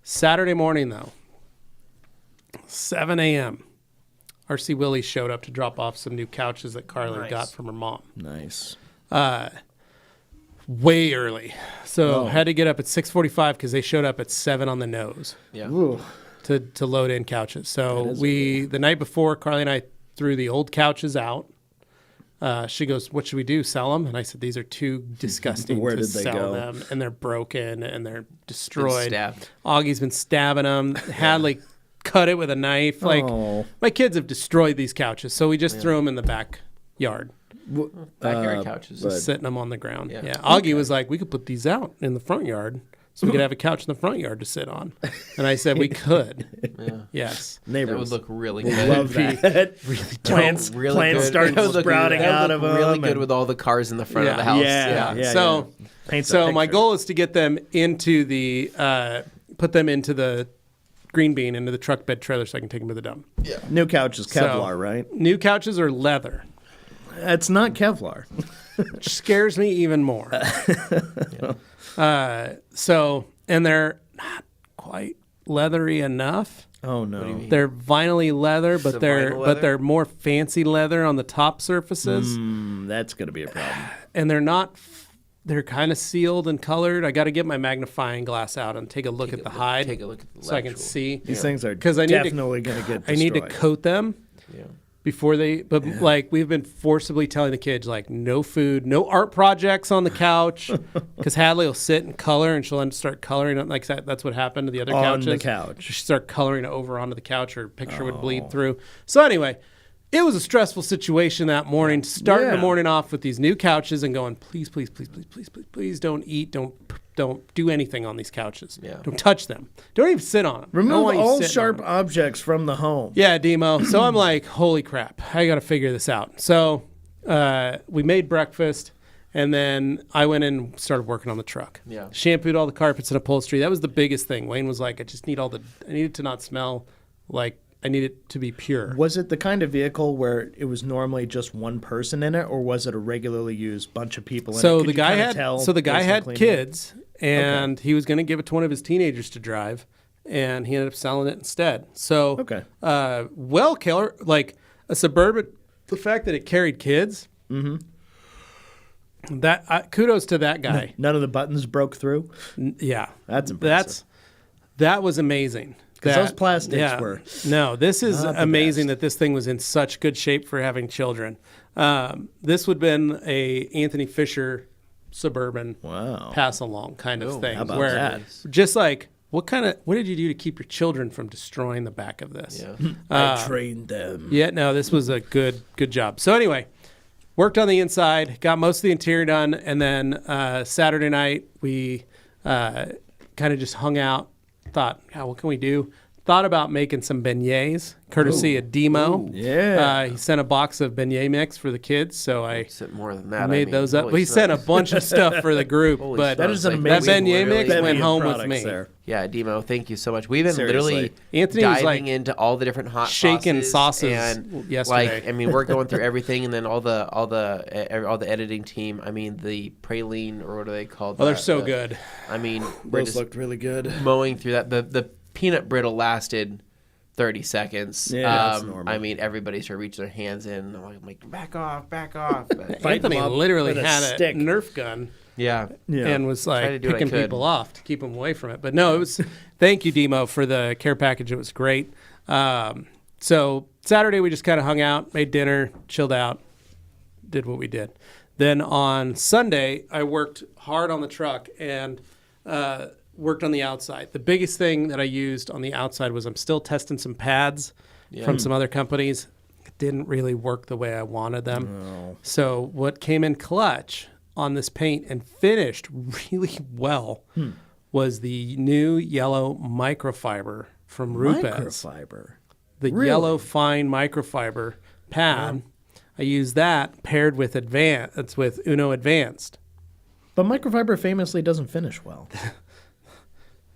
Speaker 2: Saturday morning, though, 7 a.m., RC Willie showed up to drop off some new couches that Carly got from her mom.
Speaker 1: Nice.
Speaker 2: Way early. So had to get up at 6:45 because they showed up at 7 on the nose.
Speaker 3: Yeah.
Speaker 1: Ooh.
Speaker 2: to load in couches. So the night before, Carly and I threw the old couches out. She goes, "What should we do? Sell them?" And I said, "These are too disgusting
Speaker 1: Where
Speaker 2: to
Speaker 1: did they
Speaker 2: sell
Speaker 1: go?
Speaker 2: them, and they're broken and they're destroyed."
Speaker 3: stabbed.
Speaker 2: Augie's been stabbing them. Hadley cut it with a knife. Like
Speaker 1: Oh.
Speaker 2: my kids have destroyed these couches, so we just threw them in the backyard,
Speaker 3: Backyard couches.
Speaker 1: but-
Speaker 2: sitting them on the ground.
Speaker 3: Yeah.
Speaker 2: Yeah. Augie was like, "We could put these out in the front yard." So we could have a couch in the front yard to sit on. And I said we could.
Speaker 3: Yeah.
Speaker 2: Yes.
Speaker 1: Neighbors
Speaker 3: That would look really
Speaker 1: will
Speaker 3: good.
Speaker 1: love that. plants
Speaker 3: Really
Speaker 1: plants
Speaker 3: good.
Speaker 1: start
Speaker 3: That would look-
Speaker 1: sprouting
Speaker 3: that would
Speaker 1: out
Speaker 3: look
Speaker 1: of them.
Speaker 3: really good
Speaker 1: and-
Speaker 3: with all the cars in the front of
Speaker 2: Yeah.
Speaker 3: the house.
Speaker 1: Yeah.
Speaker 2: So,
Speaker 1: Paints a
Speaker 2: so my
Speaker 1: picture.
Speaker 2: goal is to get them into the, put them into the green bean, into the truck bed trailer so I can take them to the dump.
Speaker 1: New couch is
Speaker 2: So-
Speaker 1: Kevlar, right?
Speaker 2: New couches are leather,
Speaker 1: It's not Kevlar.
Speaker 2: which scares me even more. So, and they're not quite leathery enough.
Speaker 1: Oh no.
Speaker 3: do you mean?
Speaker 2: They're vinily leather, but
Speaker 3: So
Speaker 2: they're
Speaker 3: vinyl leather?
Speaker 2: but they're more fancy leather on the top surfaces,
Speaker 1: That's gonna be a problem.
Speaker 2: and they're not. They're kind of sealed and colored. I got to get my magnifying glass out and take a look at the hide,
Speaker 3: Take a look at the
Speaker 2: so I can
Speaker 3: actual-
Speaker 2: see.
Speaker 1: These things are
Speaker 2: 'Cause I need to-
Speaker 1: definitely gonna get
Speaker 2: I need to
Speaker 1: destroyed.
Speaker 2: coat them
Speaker 3: Yeah.
Speaker 2: before they. But like we've been forcibly telling the kids, like no food, no art projects on the couch, because Hadley will sit and color, and she'll then start coloring it like that. That's what happened to the other
Speaker 1: On
Speaker 2: couches.
Speaker 1: the couch.
Speaker 2: She'd start coloring it over onto the couch. Her picture would bleed through. So anyway, it was a stressful situation that morning. Starting the
Speaker 1: Yeah.
Speaker 2: morning off with these new couches and going, please, please, please, please, please, please, please don't eat, don't do anything on these couches.
Speaker 3: Yeah.
Speaker 2: Don't touch them. Don't even sit on them. I don't
Speaker 1: Remove
Speaker 2: want you
Speaker 1: all
Speaker 2: sitting on
Speaker 1: sharp
Speaker 2: them.
Speaker 1: objects from the home.
Speaker 2: Yeah, Demo. So I'm like, holy crap, I got to figure this out. So we made breakfast, and then I went in and started working on the truck.
Speaker 3: Yeah.
Speaker 2: Shampooed all the carpets and upholstery. That was the biggest thing. Wayne was like, I needed to not smell like, I need it to be pure.
Speaker 1: Was it the kind of vehicle where it was normally just one person in it, or was it a regularly used bunch of people in it?
Speaker 2: So
Speaker 1: Could
Speaker 2: the
Speaker 1: you
Speaker 2: guy
Speaker 1: kinda
Speaker 2: had
Speaker 1: tell
Speaker 2: so the guy
Speaker 1: based on
Speaker 2: had
Speaker 1: cleaning?
Speaker 2: kids, and he was going to give it to one of his teenagers to drive, and he ended up selling it instead. So
Speaker 1: Okay.
Speaker 2: well, killer, like a Suburban, the fact that it carried kids, that kudos to that guy.
Speaker 1: None of the buttons broke through.
Speaker 2: Yeah,
Speaker 1: That's impressive.
Speaker 2: that was amazing.
Speaker 1: 'Cause
Speaker 2: That-
Speaker 1: those plastics were
Speaker 2: no. This is
Speaker 1: not the
Speaker 2: amazing
Speaker 1: best.
Speaker 2: that this thing was in such good shape for having children. This would have been a Anthony Fisher Suburban
Speaker 1: Wow.
Speaker 2: pass along kind of thing.
Speaker 1: how about
Speaker 2: where
Speaker 1: that?
Speaker 2: just like what did you do to keep your children from destroying the back of this?
Speaker 3: Yeah.
Speaker 1: I trained them.
Speaker 2: Yeah, no, this was a good job. So anyway, worked on the inside, got most of the interior done, and then Saturday night we kind of just hung out. Thought, what can we do? Thought about making some beignets, courtesy of Demo.
Speaker 1: Yeah.
Speaker 2: He sent a box of beignet mix for the kids, so I
Speaker 3: Sent more than that.
Speaker 2: made those up. He sent a bunch of stuff for the group,
Speaker 3: Holy
Speaker 2: but
Speaker 1: That is an
Speaker 3: Like,
Speaker 1: amazing
Speaker 2: beignet mix
Speaker 1: bevy
Speaker 2: went
Speaker 1: of
Speaker 2: home with
Speaker 1: products
Speaker 2: me.
Speaker 1: there.
Speaker 3: Yeah, Demo, thank you so much. We've been
Speaker 1: Seriously.
Speaker 3: literally
Speaker 2: Anthony was,
Speaker 3: diving
Speaker 2: like,
Speaker 3: into all the different hot
Speaker 2: shaking sauces
Speaker 3: and
Speaker 2: yesterday.
Speaker 3: Like, I mean, we're going through everything, and then all the editing team. I mean, the praline, or what are they called?
Speaker 2: Oh, they're so good.
Speaker 3: I mean, we're
Speaker 1: Those
Speaker 3: just
Speaker 1: looked really good.
Speaker 3: mowing through that. The peanut brittle lasted 30 seconds.
Speaker 1: Yeah, that's normal.
Speaker 3: I mean, everybody started reaching their hands in. I'm like, back off. But
Speaker 1: Fight
Speaker 2: Anthony
Speaker 1: them up
Speaker 2: literally
Speaker 1: with a
Speaker 2: had
Speaker 1: stick.
Speaker 2: a Nerf gun
Speaker 3: Yeah.
Speaker 2: and was
Speaker 3: Tried to
Speaker 2: like
Speaker 3: do what I
Speaker 2: picking
Speaker 3: could.
Speaker 2: people off to keep them away from it. But no, it was. Thank you, Demo, for the care package. It was great. So Saturday we just kind of hung out, made dinner, chilled out, did what we did. Then on Sunday I worked hard on the truck and worked on the outside. The biggest thing that I used on the outside was I'm still testing some pads from some other companies. It didn't really work the way I wanted them.
Speaker 1: Oh.
Speaker 2: So what came in clutch on this paint and finished really well was the new yellow microfiber from Rupes.
Speaker 1: Microfiber.
Speaker 2: The
Speaker 1: Really?
Speaker 2: yellow fine microfiber pad. I use that paired with with Uno Advanced.
Speaker 1: But microfiber famously doesn't finish well.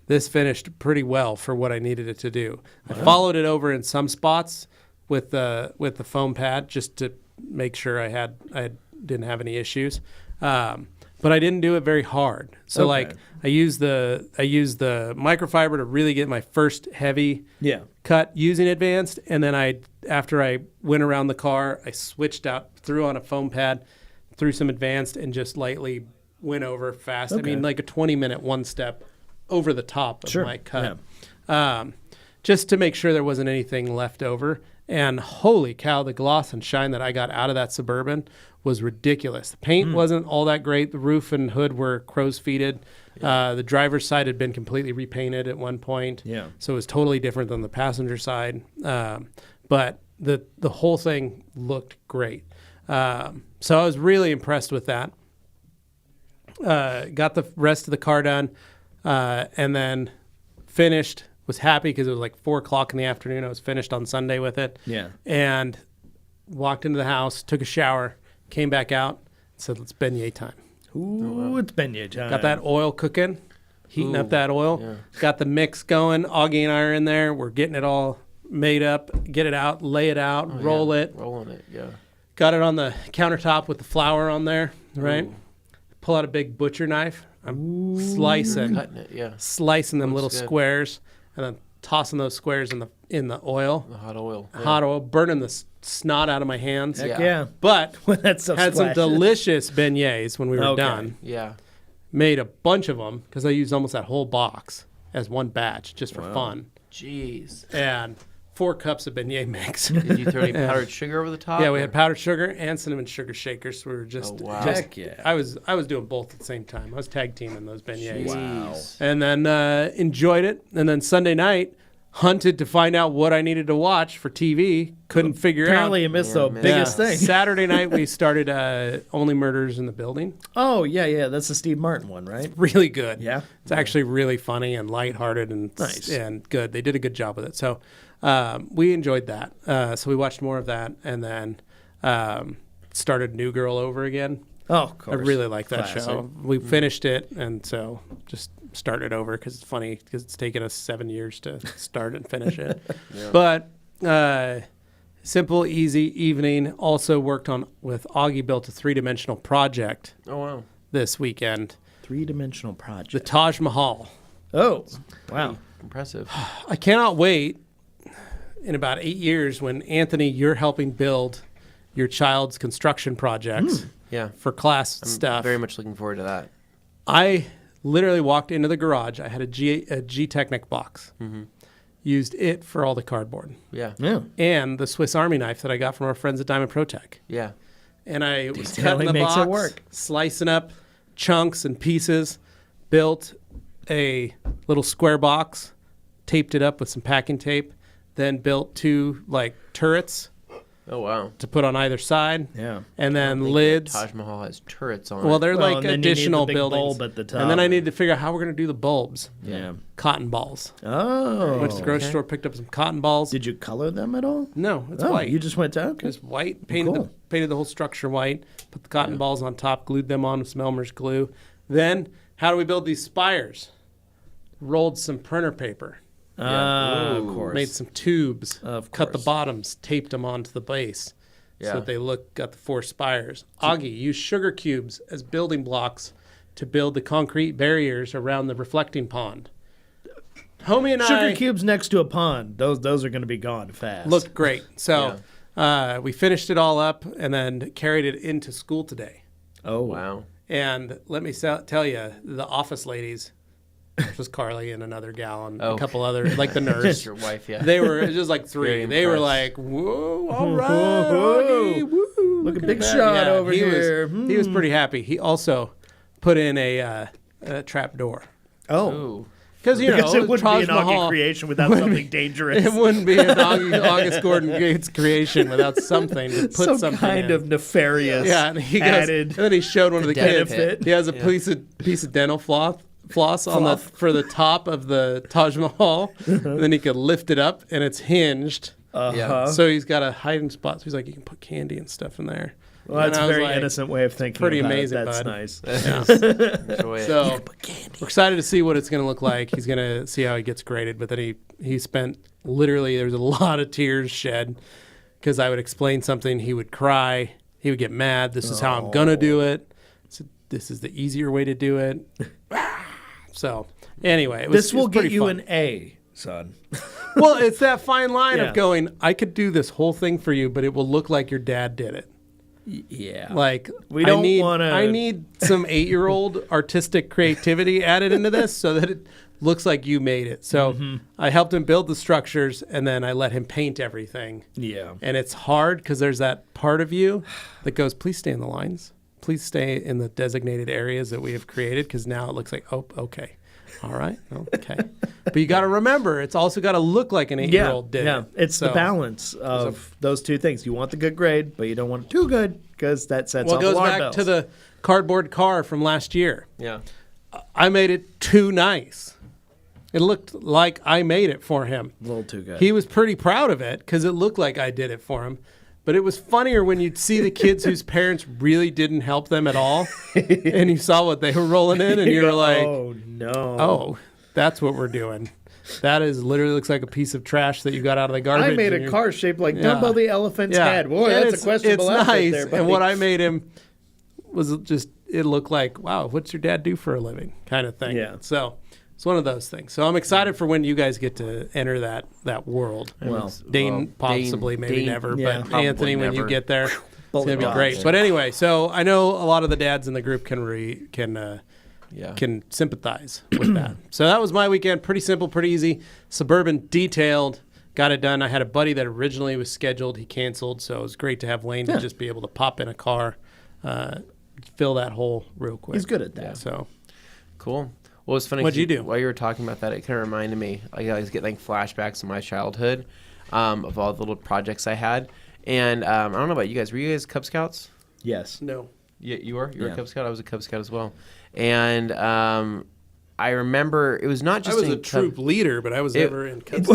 Speaker 2: This finished pretty well for what I needed it to do. I followed it over in some spots with the foam pad just to make sure I didn't have any issues. But I didn't do it very hard. So like I used the microfiber to really get my first heavy cut using Advanced, and then after I went around the car, I switched out, threw on a foam pad, threw some Advanced, and just lightly went over fast. I mean, like a 20-minute one step over the top of my cut, just to make sure there wasn't anything left over. And holy cow, the gloss and shine that I got out of that Suburban was ridiculous. The paint wasn't all that great. The roof and hood were crow's feeted. The driver's side had been completely repainted at one point. So it was totally different than the passenger side. But the whole thing looked great. So I was really impressed with that. Got the rest of the car done, and then finished. Was happy because it was like 4:00 in the afternoon. I was finished on Sunday with it. And walked into the house, took a shower, came back out, said, "It's beignet time."
Speaker 1: Ooh, it's beignet time.
Speaker 2: Got that oil cooking, heating up that oil. Got the mix going. Augie and I are in there. We're getting it all made up. Get it out, lay it out, roll it.
Speaker 3: Rolling it,
Speaker 2: Got it on the countertop with the flour on there, right? Ooh. Pull out a big butcher knife. I'm slicing them little squares. And then tossing those squares in the oil. The hot oil. Hot oil, burning the snot out of my hands.
Speaker 1: Heck yeah.
Speaker 2: But
Speaker 1: had some
Speaker 2: delicious beignets when we were done.
Speaker 3: Yeah.
Speaker 2: Made a bunch of them because I used almost that whole box as one batch just for fun.
Speaker 3: Jeez.
Speaker 2: And 4 cups of beignet mix.
Speaker 3: Did you throw any powdered sugar over the top?
Speaker 2: Yeah, we had powdered sugar and cinnamon sugar shakers. So we were just,
Speaker 1: Heck yeah.
Speaker 2: I was doing both at the same time. I was tag teaming those beignets.
Speaker 1: Wow.
Speaker 2: And then enjoyed it. And then Sunday night, hunted to find out what I needed to watch for TV. Couldn't figure out.
Speaker 1: Apparently you missed the biggest thing.
Speaker 2: Saturday night we started Only Murders in the Building.
Speaker 1: Oh, yeah. That's the Steve Martin one, right?
Speaker 2: Really good.
Speaker 1: Yeah.
Speaker 2: It's actually really funny and lighthearted and
Speaker 1: nice.
Speaker 2: And good. They did a good job with it. So we enjoyed that. So we watched more of that and then started New Girl over again.
Speaker 1: Oh, of course.
Speaker 2: I really like that
Speaker 1: Classic.
Speaker 2: show. We finished it, and so just started over because it's funny because it's taken us 7 years to start and finish it. But simple, easy evening. Also worked on with Augie, built a 3-dimensional project.
Speaker 3: Oh, wow.
Speaker 2: This weekend.
Speaker 1: 3-dimensional project.
Speaker 2: The Taj Mahal.
Speaker 1: Oh, wow.
Speaker 3: Impressive.
Speaker 2: I cannot wait in about 8 years when, Anthony, you're helping build your child's construction projects. For class stuff.
Speaker 3: I'm very much looking forward to that.
Speaker 2: I literally walked into the garage. I had a G Technic box. Used it for all the cardboard.
Speaker 3: Yeah.
Speaker 2: And the Swiss Army knife that I got from our friends at Diamond Protech.
Speaker 3: Yeah.
Speaker 2: And I was
Speaker 1: Detailing
Speaker 2: cutting the
Speaker 1: makes
Speaker 2: box,
Speaker 1: it work.
Speaker 2: slicing up chunks and pieces, built a little square box, taped it up with some packing tape, then built 2 turrets.
Speaker 3: Oh, wow.
Speaker 2: To put on either side.
Speaker 1: Yeah.
Speaker 2: And then lids.
Speaker 3: Taj Mahal has turrets on it.
Speaker 2: Well, they're
Speaker 1: and then
Speaker 2: additional
Speaker 1: you need the big
Speaker 2: buildings.
Speaker 1: bulb at the top.
Speaker 2: And then I need to figure out how we're going to do the bulbs.
Speaker 1: Yeah.
Speaker 2: Cotton balls.
Speaker 1: Oh.
Speaker 2: Went to the grocery store, picked up some cotton balls.
Speaker 1: Did you color them at all?
Speaker 2: No, it's white.
Speaker 1: You just went to okay.
Speaker 2: It's white. Painted the whole structure white. Put the cotton balls on top. Glued them on with some Elmer's glue. Then, how do we build these spires? Rolled some printer paper.
Speaker 1: Of course.
Speaker 2: Made some tubes.
Speaker 1: Of
Speaker 2: cut the
Speaker 1: course.
Speaker 2: bottoms. Taped them onto the base. So that they got the 4 spires. Augie used sugar cubes as building blocks to build the concrete barriers around the reflecting pond. Homie and
Speaker 1: Sugar cubes next to a pond. Those are going to be gone fast.
Speaker 2: Looked great. So we finished it all up and then carried it into school today.
Speaker 1: Oh,
Speaker 3: wow.
Speaker 2: And let me tell you, the office ladies, which was Carly and another gal and a couple other, like the nurse.
Speaker 3: Your wife, yeah.
Speaker 2: They were just like three. They were like, whoa, all right, Augie, woo.
Speaker 1: Look at big shot over here.
Speaker 2: He was pretty happy. He also put in a trap door.
Speaker 1: Oh.
Speaker 3: Ooh.
Speaker 1: Because it wouldn't
Speaker 2: Taj
Speaker 1: be an
Speaker 2: Mahal,
Speaker 1: Augie creation without something dangerous.
Speaker 2: It wouldn't be an August Gordon Gates creation without something to put
Speaker 1: Some
Speaker 2: something
Speaker 1: kind
Speaker 2: in.
Speaker 1: of nefarious
Speaker 2: Yeah, and he goes,
Speaker 1: added
Speaker 2: and then he showed one of the kids.
Speaker 1: benefit.
Speaker 2: He has a piece of dental floss on for the top of the Taj Mahal. And then he could lift it up, and it's hinged.
Speaker 3: Yeah.
Speaker 2: So he's got a hiding spot. So he's like, you can put candy and stuff in there.
Speaker 1: Well, that's a very
Speaker 2: like,
Speaker 1: innocent way of thinking.
Speaker 2: pretty
Speaker 1: about
Speaker 2: amazing,
Speaker 1: it. That's
Speaker 2: bud.
Speaker 1: nice.
Speaker 2: Yeah.
Speaker 3: Enjoy it.
Speaker 2: So we're excited to see what it's going to look like. He's going to see how he gets graded. But then he spent literally, there's a lot of tears shed because I would explain something. He would cry. He would get mad. This is how I'm going to do it. So this is the easier way to do it. So anyway,
Speaker 1: This will get you
Speaker 2: fun.
Speaker 1: an A, son.
Speaker 2: Well, it's that fine line
Speaker 1: Yeah.
Speaker 2: of going, I could do this whole thing for you, but it will look like your dad did it.
Speaker 1: Yeah.
Speaker 2: Like
Speaker 1: We don't wanna-
Speaker 2: I need some 8-year-old artistic creativity added into this so that it looks like you made it. So I helped him build the structures, and then I let him paint everything.
Speaker 1: Yeah.
Speaker 2: And it's hard because there's that part of you that goes, please stay in the lines. Please stay in the designated areas that we have created, because now it looks like, oh, okay. All right. Okay. But you got to remember, it's also got to look like an 8-year-old did.
Speaker 1: Yeah. It's the
Speaker 2: So-
Speaker 1: balance of those two things. You want the good grade, but you don't want it too good because that sets
Speaker 2: Well,
Speaker 1: off
Speaker 2: it goes
Speaker 1: alarm
Speaker 2: back
Speaker 1: bells.
Speaker 2: to the cardboard car from last year.
Speaker 3: Yeah.
Speaker 2: I made it too nice. It looked like I made it for him.
Speaker 1: A little too good.
Speaker 2: He was pretty proud of it because it looked like I did it for him. But it was funnier when you'd see the kids whose parents really didn't help them at all, and you saw what they were rolling in, and you were like,
Speaker 1: oh, no.
Speaker 2: oh, that's what we're doing. That is literally looks like a piece of trash that you got out of the garbage.
Speaker 1: I made
Speaker 2: and
Speaker 1: a
Speaker 2: you're-
Speaker 1: car shaped like Dumbo the elephant's head. Boy,
Speaker 2: And
Speaker 1: that's
Speaker 2: it's-
Speaker 1: a questionable
Speaker 2: It's
Speaker 1: outfit
Speaker 2: nice.
Speaker 1: there, buddy.
Speaker 2: And what I made him was just, it looked like, wow, what's your dad do for a living kind of thing.
Speaker 1: Yeah.
Speaker 2: So it's one of those things. So I'm excited for when you guys get to enter that world.
Speaker 1: Well,
Speaker 2: Dane possibly, maybe
Speaker 3: Dane,
Speaker 2: never,
Speaker 1: yeah.
Speaker 2: but Anthony, when you
Speaker 3: never.
Speaker 2: get there, it's
Speaker 1: Bullet
Speaker 2: gonna be
Speaker 1: dodge.
Speaker 2: great. But anyway, so I know a lot of the dads in the group can sympathize with that. So that was my weekend. Pretty simple, pretty easy. Suburban, detailed, got it done. I had a buddy that originally was scheduled. He canceled, so it was great to have Lane to just be able to pop in a car, fill that hole real quick.
Speaker 1: He's good at that.
Speaker 2: Yeah, so
Speaker 3: Cool. Well, it's funny.
Speaker 2: What'd you do?
Speaker 3: While you were talking about that, it kind of reminded me. Like, I was getting flashbacks of my childhood, of all the little projects I had. And I don't know about you guys. Were you guys Cub Scouts?
Speaker 1: Yes.
Speaker 2: no.
Speaker 3: Yeah, you were. You were
Speaker 1: Yeah.
Speaker 3: a Cub Scout. I was a Cub Scout as well. And I remember it was not
Speaker 2: I
Speaker 3: just
Speaker 2: was
Speaker 3: in
Speaker 2: a troop leader, but I was never in Cub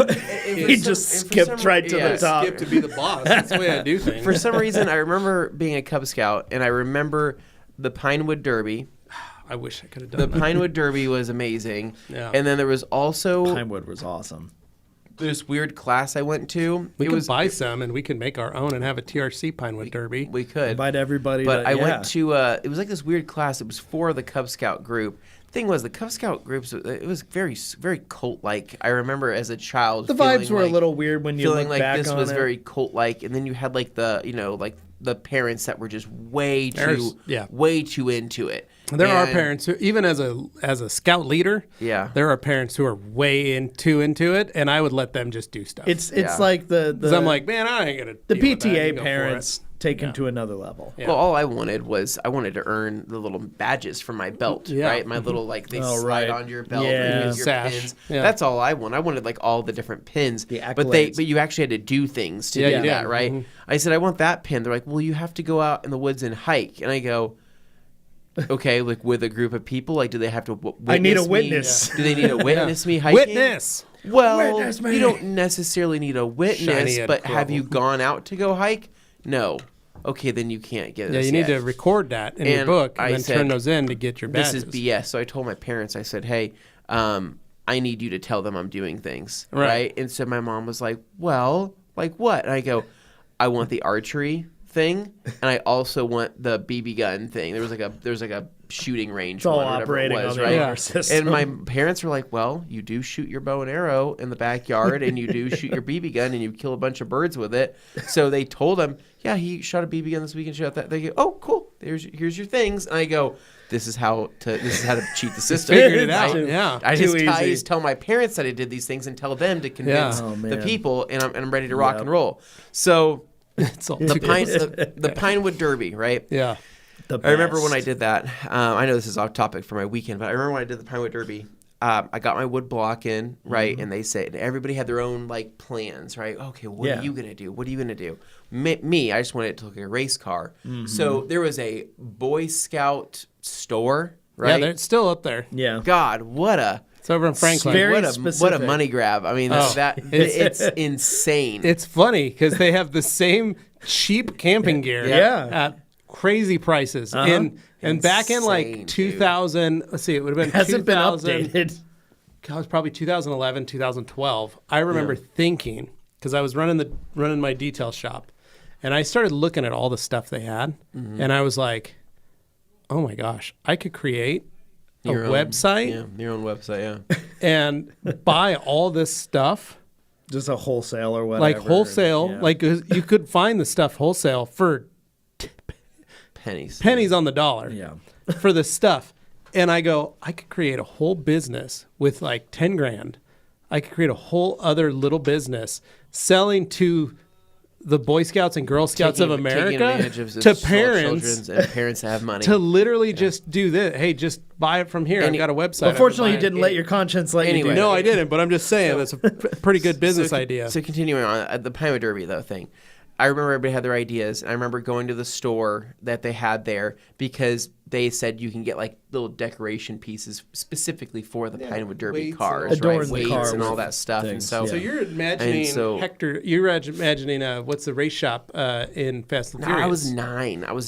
Speaker 1: He just skipped right to the top.
Speaker 2: Skip to be the boss. That's the way I do things.
Speaker 3: For some reason, I remember being a Cub Scout, and I remember the Pinewood Derby.
Speaker 2: I wish I could have
Speaker 3: The
Speaker 2: done that.
Speaker 3: Pinewood Derby was amazing.
Speaker 2: Yeah.
Speaker 3: And then there was also
Speaker 1: Pinewood was awesome.
Speaker 3: this weird class I went to.
Speaker 2: We
Speaker 3: it
Speaker 2: could
Speaker 3: was
Speaker 2: buy some, and we could make our own and have a TRC Pinewood Derby.
Speaker 3: we could.
Speaker 1: Invite everybody.
Speaker 3: But
Speaker 1: to,
Speaker 3: I went to it was like this weird class. It was for the Cub Scout group. Thing was, the Cub Scout groups, it was very, very cult-like. I remember as a child,
Speaker 1: the vibes
Speaker 3: feeling
Speaker 1: were
Speaker 3: like,
Speaker 1: a little weird when you
Speaker 3: feeling
Speaker 1: look
Speaker 3: like
Speaker 1: back
Speaker 3: this
Speaker 1: on
Speaker 3: was
Speaker 1: it.
Speaker 3: very cult-like, and then you had like like the parents that were just way too into it.
Speaker 2: There are
Speaker 3: And-
Speaker 2: parents who, even as a scout leader,
Speaker 3: Yeah.
Speaker 2: there are parents who are way into it, and I would let them just do stuff.
Speaker 1: It's
Speaker 3: Yeah.
Speaker 1: like the
Speaker 2: 'Cause I'm like, man, I ain't gonna.
Speaker 1: the
Speaker 2: deal with that.
Speaker 1: PTA
Speaker 2: You go for
Speaker 1: parents
Speaker 2: it.
Speaker 1: taken to another level.
Speaker 2: Yeah.
Speaker 3: Well, all I wanted to earn the little badges from my belt,
Speaker 2: Yeah.
Speaker 3: right? My little they
Speaker 1: Oh,
Speaker 3: slide
Speaker 1: right.
Speaker 3: onto your belt,
Speaker 1: Yeah.
Speaker 3: and you get your
Speaker 2: Sash.
Speaker 3: pins.
Speaker 2: Yeah.
Speaker 3: That's all I want. I wanted like all the different pins.
Speaker 1: The
Speaker 3: but
Speaker 1: accolades.
Speaker 3: you actually had to do things to
Speaker 2: Yeah,
Speaker 3: do
Speaker 2: you did.
Speaker 3: that, right?
Speaker 2: Mhm.
Speaker 3: I said I want that pin. They're like, well, you have to go out in the woods and hike, and I go, okay, like with a group of people, like do they have to?
Speaker 1: I need a
Speaker 3: me?
Speaker 1: witness.
Speaker 3: Do they need to witness me hiking?
Speaker 2: Witness.
Speaker 3: Well,
Speaker 1: Witness me.
Speaker 3: you don't necessarily need a witness,
Speaker 2: Shiny
Speaker 3: but
Speaker 2: Ed
Speaker 3: have
Speaker 2: Crow.
Speaker 3: you gone out to go hike? No. Okay, then you can't get
Speaker 2: Yeah,
Speaker 3: us
Speaker 2: you need
Speaker 3: yet.
Speaker 2: to record that in your
Speaker 3: And
Speaker 2: book and
Speaker 3: I
Speaker 2: then
Speaker 3: said,
Speaker 2: turn those in to get your
Speaker 3: This
Speaker 2: badges.
Speaker 3: is BS. So I told my parents, I said, hey, I need you to tell them I'm doing things.
Speaker 2: Right.
Speaker 3: Right. And so my mom was like, well, like what? And I go, I want the archery thing, and I also want the BB gun thing. There was like a shooting range.
Speaker 1: It's all
Speaker 3: one or whatever
Speaker 1: operating
Speaker 3: it was,
Speaker 1: on the
Speaker 3: right?
Speaker 1: honor system.
Speaker 3: And my parents were like, well, you do shoot your bow and arrow in the backyard, and you do shoot your BB gun, and you kill a bunch of birds with it. So they told him, yeah, he shot a BB gun this week and shot that. They go, oh, cool. here's your things. And I go, this is how to cheat the system.
Speaker 2: Figured it out.
Speaker 1: Too-
Speaker 2: Yeah.
Speaker 3: I
Speaker 1: Too
Speaker 3: just
Speaker 1: easy.
Speaker 3: tell my parents that I did these things and tell them to convince
Speaker 1: Oh,
Speaker 3: the
Speaker 1: man.
Speaker 3: people, and I'm ready to rock and roll. So
Speaker 2: It's all
Speaker 3: the Pinewood Derby, right?
Speaker 2: Yeah.
Speaker 3: I remember when I did that. I know this is off topic for my weekend, but I remember when I did the Pinewood Derby. I got my wood block in, right? And they said everybody had their own like plans, right? Okay, what are you gonna do? What are you gonna do? Me, I just wanted it to look like a race car. So there was a Boy Scout store, right?
Speaker 2: Yeah, it's still up there.
Speaker 1: Yeah.
Speaker 3: God, what a
Speaker 2: It's over in Franklin.
Speaker 1: Very
Speaker 3: what a
Speaker 1: specific.
Speaker 3: money grab. I mean, it's insane.
Speaker 2: It's funny because they have the same cheap camping gear
Speaker 1: Yeah.
Speaker 2: at crazy prices. And back in
Speaker 3: Insane,
Speaker 2: like 2000, let's see, it would have been
Speaker 1: Hasn't been
Speaker 2: 2000.
Speaker 1: updated.
Speaker 2: God, it was probably 2011, 2012. I remember thinking, because I was running my detail shop, and I started looking at all the stuff they had, and I was like, oh my gosh, I could create a website
Speaker 3: your own website, yeah.
Speaker 2: and buy all this stuff.
Speaker 1: Just a wholesale or whatever.
Speaker 2: Like wholesale,
Speaker 1: Yeah.
Speaker 2: like you could find the stuff wholesale for
Speaker 3: Pennies
Speaker 2: on the dollar
Speaker 1: Yeah.
Speaker 2: for this stuff. And I go, I could create a whole business with like 10 grand. I could create a whole other little business selling to the Boy Scouts and Girl Scouts of
Speaker 3: taking
Speaker 2: America
Speaker 3: advantage of
Speaker 2: to
Speaker 3: small
Speaker 2: parents
Speaker 3: children and parents that have money.
Speaker 2: to literally just do this. Hey, just buy it from here. I've got a website.
Speaker 1: But fortunately, you
Speaker 2: I can
Speaker 1: didn't let your conscience let
Speaker 3: Anyway.
Speaker 1: you do
Speaker 2: buy it.
Speaker 1: it.
Speaker 2: No, I didn't, but I'm just saying that's a pretty good business idea.
Speaker 3: So continuing on at the Pinewood Derby though thing, I remember everybody had their ideas, and I remember going to the store that they had there because they said you can get like little decoration pieces specifically for the Pinewood Derby
Speaker 2: weights
Speaker 3: cars,
Speaker 2: and
Speaker 1: Adorn
Speaker 3: right?
Speaker 1: the
Speaker 3: Weights
Speaker 1: car
Speaker 3: and all
Speaker 1: with
Speaker 3: that stuff. And
Speaker 1: things,
Speaker 3: so,
Speaker 1: yeah.
Speaker 2: So you're imagining
Speaker 3: so-
Speaker 2: Hector. You're imagining what's the race shop in Fast and
Speaker 3: no,
Speaker 2: Furious?
Speaker 3: I was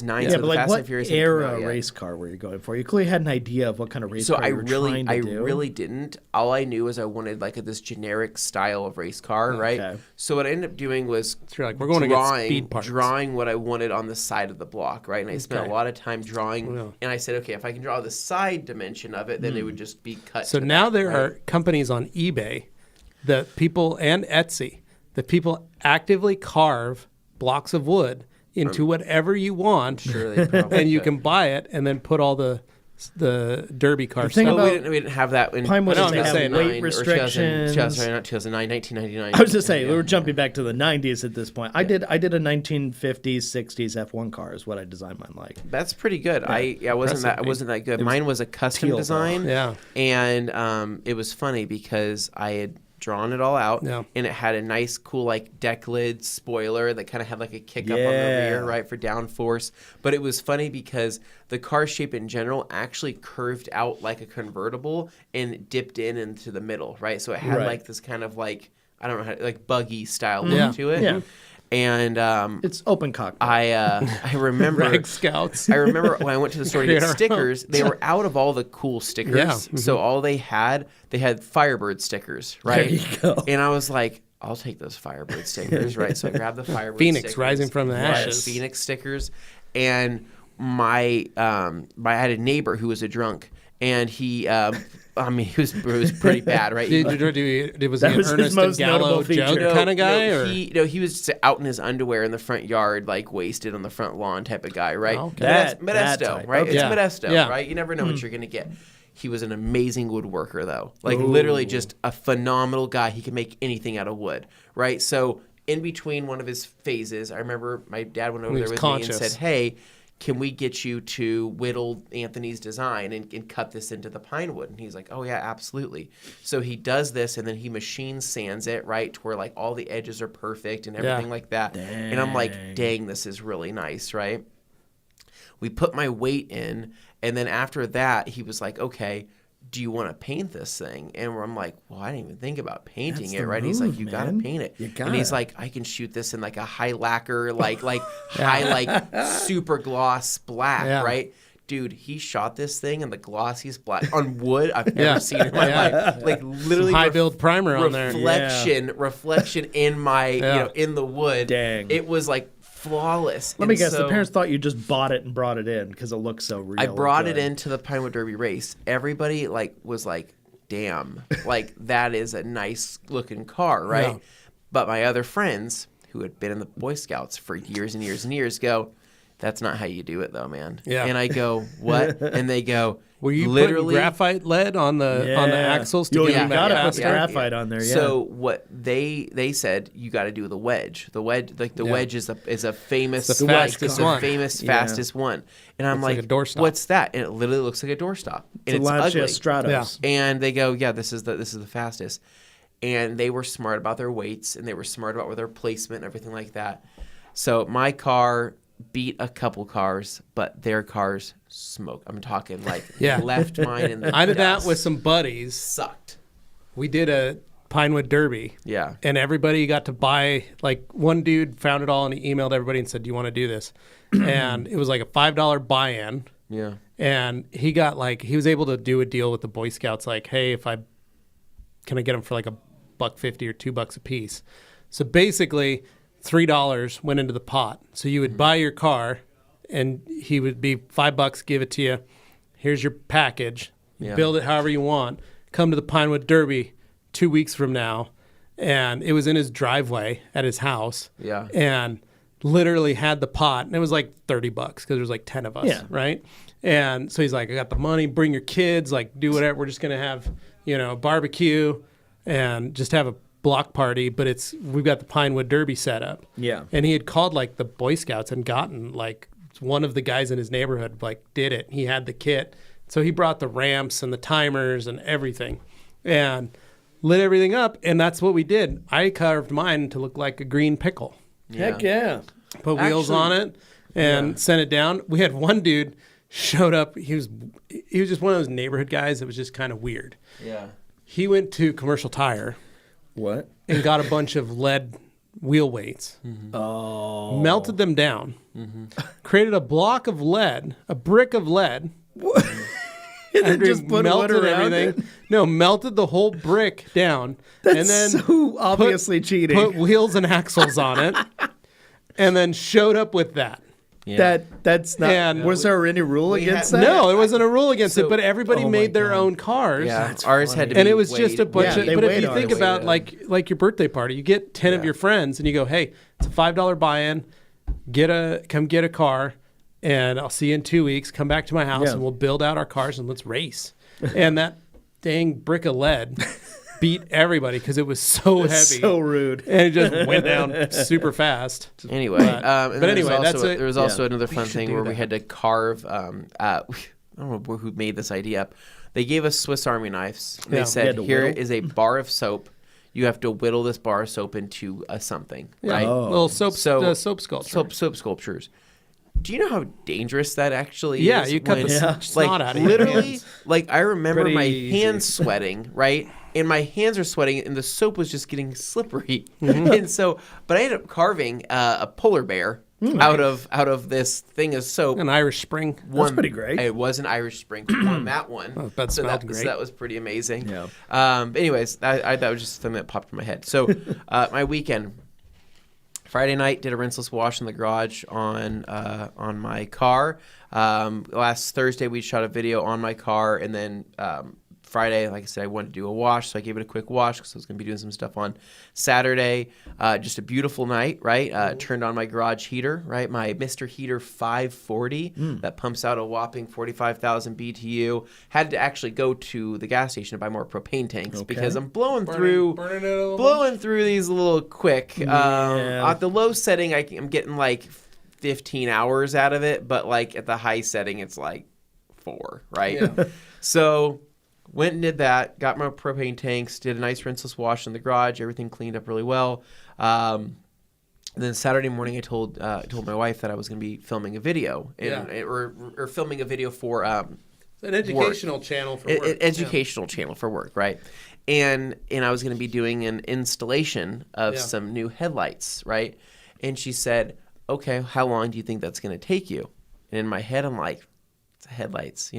Speaker 3: 9.
Speaker 1: Yeah,
Speaker 3: so
Speaker 1: but
Speaker 3: the
Speaker 1: like
Speaker 3: Fast
Speaker 1: what
Speaker 3: and Furious
Speaker 1: era race car were you going for? You clearly had an idea of what kind of race
Speaker 3: So
Speaker 1: car
Speaker 3: I
Speaker 1: you were trying to do.
Speaker 3: really didn't. All I knew is I wanted like this generic style of race car, right?
Speaker 1: Okay.
Speaker 3: So what I ended up doing was
Speaker 2: So you're like, we're going to get speed parts.
Speaker 3: drawing what I wanted on the side of the block, right? And I spent a lot of time drawing.
Speaker 2: Yeah.
Speaker 3: And I said, okay, if I can draw the side dimension of it, then it would just be cut.
Speaker 2: So
Speaker 3: to
Speaker 2: now
Speaker 3: that,
Speaker 2: there
Speaker 3: right?
Speaker 2: are companies on eBay that people and Etsy that people actively carve blocks of wood into whatever you want,
Speaker 3: Sure, they probably
Speaker 2: and you
Speaker 3: could.
Speaker 2: can buy it and then put all the derby car
Speaker 1: thing
Speaker 2: stuff.
Speaker 3: Well,
Speaker 1: about-
Speaker 3: we didn't have that in
Speaker 1: Pinewood
Speaker 2: I know,
Speaker 1: is
Speaker 2: I'm
Speaker 1: they
Speaker 2: just
Speaker 1: have
Speaker 2: saying,
Speaker 1: weight
Speaker 3: 2009 or
Speaker 1: restrictions.
Speaker 3: 2009, 1999.
Speaker 1: I was just saying,
Speaker 3: Yeah.
Speaker 1: we were jumping back to the 90s at this point. I did a 1950s, 60s F1 car is what I designed mine like.
Speaker 3: That's pretty good. I wasn't that good. Mine was a custom
Speaker 1: teal, though.
Speaker 3: design.
Speaker 2: Yeah.
Speaker 3: And it was funny because I had drawn it all out,
Speaker 2: Yeah.
Speaker 3: and it had a nice, cool like deck lid spoiler that kind of had like a kick up on the
Speaker 1: Yeah.
Speaker 3: rear, right, for downforce. But it was funny because the car shape in general actually curved out like a convertible and dipped into the middle, right? So it had
Speaker 1: Right.
Speaker 3: like this kind of like I don't know how like buggy style look
Speaker 2: Yeah.
Speaker 3: to it.
Speaker 1: Yeah.
Speaker 3: And
Speaker 1: It's open cockpit.
Speaker 3: I remember
Speaker 2: Rag Scouts.
Speaker 3: I remember when I went to the store to
Speaker 2: Create
Speaker 3: get
Speaker 2: our
Speaker 3: stickers, they were out of all the cool stickers.
Speaker 2: Yeah.
Speaker 3: So all they had Firebird stickers, right?
Speaker 1: There you go.
Speaker 3: And I was like, I'll take those Firebird stickers, right? So I grabbed the Firebird
Speaker 2: Phoenix
Speaker 3: stickers.
Speaker 2: rising from the
Speaker 3: Right,
Speaker 2: ashes.
Speaker 3: Phoenix stickers. And I had a neighbor who was a drunk, and he it was pretty bad, right?
Speaker 2: Was he
Speaker 1: That
Speaker 2: an
Speaker 1: was his
Speaker 2: Ernest and
Speaker 1: most notable
Speaker 2: Gallo
Speaker 1: feature.
Speaker 2: joke kind of guy? or?
Speaker 3: He was just out in his underwear in the front yard, like wasted on the front lawn type of guy, right?
Speaker 2: Oh, okay.
Speaker 1: That
Speaker 3: Modesto,
Speaker 1: type,
Speaker 3: right?
Speaker 1: okay.
Speaker 3: It's
Speaker 2: Yeah.
Speaker 3: Modesto,
Speaker 2: Yeah.
Speaker 3: right? You never know what you're gonna get. He was an amazing woodworker, though. Like literally, just a phenomenal guy. He could make anything out of wood, right? So in between one of his phases, I remember my dad went over
Speaker 2: He
Speaker 3: there
Speaker 2: was
Speaker 3: with
Speaker 2: conscious.
Speaker 3: me and said, "Hey, can we get you to whittle Anthony's design and cut this into the pine wood?" And he's like, "Oh yeah, absolutely." So he does this, and then he machine sands it, right, to where like all the edges are perfect and everything like that. And I'm like, dang, this is really nice, right? We put my weight in, and then after that, he was like, "Okay, do you want to paint this thing?" And I'm like, "Well, I didn't even think about painting
Speaker 1: That's
Speaker 3: it,
Speaker 1: the
Speaker 3: right?" He's like,
Speaker 1: move,
Speaker 3: "You gotta
Speaker 1: man.
Speaker 3: paint it."
Speaker 1: You
Speaker 3: And he's
Speaker 1: gotta.
Speaker 3: like, "I can shoot this in like a high lacquer, high super gloss black,
Speaker 2: Yeah.
Speaker 3: right?" Dude, he shot this thing in the glossiest black on wood I've ever seen in my life. Like literally
Speaker 2: High build primer on there.
Speaker 3: reflection in my in the wood.
Speaker 1: Dang.
Speaker 3: It was like flawless.
Speaker 1: Let me
Speaker 3: And
Speaker 1: guess, the
Speaker 3: so-
Speaker 1: parents thought you just bought it and brought it in because it looked so real.
Speaker 3: I brought it
Speaker 1: good.
Speaker 3: into the Pinewood Derby race. Everybody was like, "Damn, like that is a nice looking car, right?"
Speaker 2: Yeah.
Speaker 3: But my other friends who had been in the Boy Scouts for years and years and years go, that's not how you do it though, man.
Speaker 2: Yeah.
Speaker 3: And I go, what? And they go,
Speaker 2: were you
Speaker 3: literally
Speaker 2: putting graphite lead on the axles to
Speaker 1: you
Speaker 2: get them
Speaker 1: gotta
Speaker 2: back
Speaker 1: put
Speaker 2: faster?
Speaker 1: graphite on there. Yeah.
Speaker 3: So what they said, you got to do the wedge. The wedge, wedge is a famous,
Speaker 2: It's the fastest one.
Speaker 3: Fastest one. And I'm
Speaker 2: like a doorstop.
Speaker 3: what's that? And it literally looks like a doorstop. And it's
Speaker 1: Lancia
Speaker 3: ugly.
Speaker 1: Stratos.
Speaker 2: Yeah.
Speaker 3: And they go, yeah, this is the fastest. And they were smart about their weights, and they were smart about their placement and everything like that. So my car beat a couple cars, but their cars smoked. I'm talking like left mine in the
Speaker 2: I did
Speaker 3: dust.
Speaker 2: that with some buddies.
Speaker 3: Sucked.
Speaker 2: We did a Pinewood Derby.
Speaker 3: Yeah.
Speaker 2: And everybody got to buy, like one dude found it all and he emailed everybody and said, do you want to do this? And it was like a $5 buy-in.
Speaker 3: Yeah.
Speaker 2: And he got he was able to do a deal with the Boy Scouts, like, hey, can I get them for like $1.50 or $2 a piece? So basically $3 went into the pot. So you would buy your car and he would be $5, give it to you. Here's your package.
Speaker 3: Yeah.
Speaker 2: Build it however you want. Come to the Pinewood Derby 2 weeks from now. And it was in his driveway at his house.
Speaker 3: Yeah.
Speaker 2: And literally had the pot. And it was like $30 because there was like 10 of us, right? And so he's like, I got the money. Bring your kids. Like, do whatever. We're just going to have, barbecue and just have a block party, but we've got the Pinewood Derby set up.
Speaker 1: Yeah.
Speaker 2: And he had called the Boy Scouts and gotten one of the guys in his neighborhood did it. He had the kit. So he brought the ramps and the timers and everything and lit everything up. And that's what we did. I carved mine to look like a green pickle.
Speaker 1: Heck yeah.
Speaker 2: Put wheels on it and sent it down. We had one dude showed up. He was just one of those neighborhood guys that was just kind of weird.
Speaker 3: Yeah.
Speaker 2: He went to Commercial Tire.
Speaker 1: What?
Speaker 2: And got a bunch of lead wheel weights.
Speaker 3: Mm-hmm.
Speaker 1: Oh.
Speaker 2: Melted them down. Created a block of lead, a brick of lead.
Speaker 1: And then just put wood around it?
Speaker 2: No, melted the whole brick down.
Speaker 1: That's
Speaker 2: and then
Speaker 1: so obviously cheating.
Speaker 2: Put wheels and axles on it. And then showed up with that.
Speaker 3: Yeah.
Speaker 1: That's not.
Speaker 2: And
Speaker 1: was there any rule against that?
Speaker 2: No, there wasn't a rule against it, but everybody
Speaker 1: Oh my
Speaker 2: made their
Speaker 1: God.
Speaker 2: own cars.
Speaker 3: Yeah.
Speaker 1: That's
Speaker 3: Ours
Speaker 1: funny.
Speaker 3: had to be
Speaker 2: And it was just a
Speaker 3: weighed.
Speaker 2: bunch of.
Speaker 1: they
Speaker 2: But if
Speaker 1: weighed
Speaker 2: you think
Speaker 1: ours.
Speaker 2: about like your birthday party, you get 10 of your friends, and you go, "Hey, it's a $5 buy-in. Come get a car, and I'll see you in 2 weeks. Come back to my house,
Speaker 1: Yeah.
Speaker 2: and we'll build out our cars and let's race." And that dang brick of lead beat everybody because it was so heavy,
Speaker 1: So rude.
Speaker 2: and it just went down super fast.
Speaker 3: Anyway,
Speaker 2: But
Speaker 3: and then
Speaker 2: anyway,
Speaker 3: there was also another fun
Speaker 2: should
Speaker 3: thing
Speaker 2: do
Speaker 3: where we
Speaker 2: that.
Speaker 3: had to carve. I don't know who made this idea up. They gave us Swiss Army knives. And
Speaker 2: Yeah.
Speaker 3: They
Speaker 1: You
Speaker 3: said,
Speaker 1: had to
Speaker 3: "Here
Speaker 1: whittle?
Speaker 3: is a bar of soap. You have to whittle this bar of soap into a something,
Speaker 2: Yeah,
Speaker 3: right?
Speaker 2: little soap sculpture.
Speaker 3: Soap sculptures." Do you know how dangerous that actually
Speaker 2: Yeah,
Speaker 3: is?
Speaker 2: you cut
Speaker 3: when-
Speaker 2: the snot out of your
Speaker 3: literally,
Speaker 2: hands.
Speaker 3: I remember
Speaker 1: Pretty
Speaker 3: my
Speaker 1: easy.
Speaker 3: hands sweating, right? And my hands are sweating, and the soap was just getting slippery. And so, but I ended up carving a polar bear out of this thing of soap.
Speaker 2: An Irish Spring.
Speaker 1: That's pretty great.
Speaker 3: It was an Irish Spring. Won that one.
Speaker 2: Oh, that smelled great.
Speaker 3: So that was pretty amazing.
Speaker 1: Yeah.
Speaker 3: Anyways, that was just something that popped in my head. So my weekend. Friday night, did a rinseless wash in the garage on my car. Last Thursday, we shot a video on my car, and then Friday, like I said, I wanted to do a wash, so I gave it a quick wash because I was going to be doing some stuff on Saturday. Just a beautiful night, right? Turned on my garage heater, right? My Mr. Heater 540 that pumps out a whopping 45,000 BTU. Had to actually go to the gas station to buy more propane tanks because I'm blowing through these a little quick. At the low setting, I'm getting 15 hours out of it, but at the high setting, it's 4, right?
Speaker 2: Yeah.
Speaker 3: So went and did that, got my propane tanks, did a nice rinseless wash in the garage, everything cleaned up really well. Then Saturday morning, I told my wife that I was going to be filming a video, or filming a video for
Speaker 2: An educational channel for work.
Speaker 3: Educational channel for work, right? And I was going to be doing an installation of some new headlights, right? And she said, "Okay, how long do you think that's going to take you?" And in my head, I'm like, "It's headlights,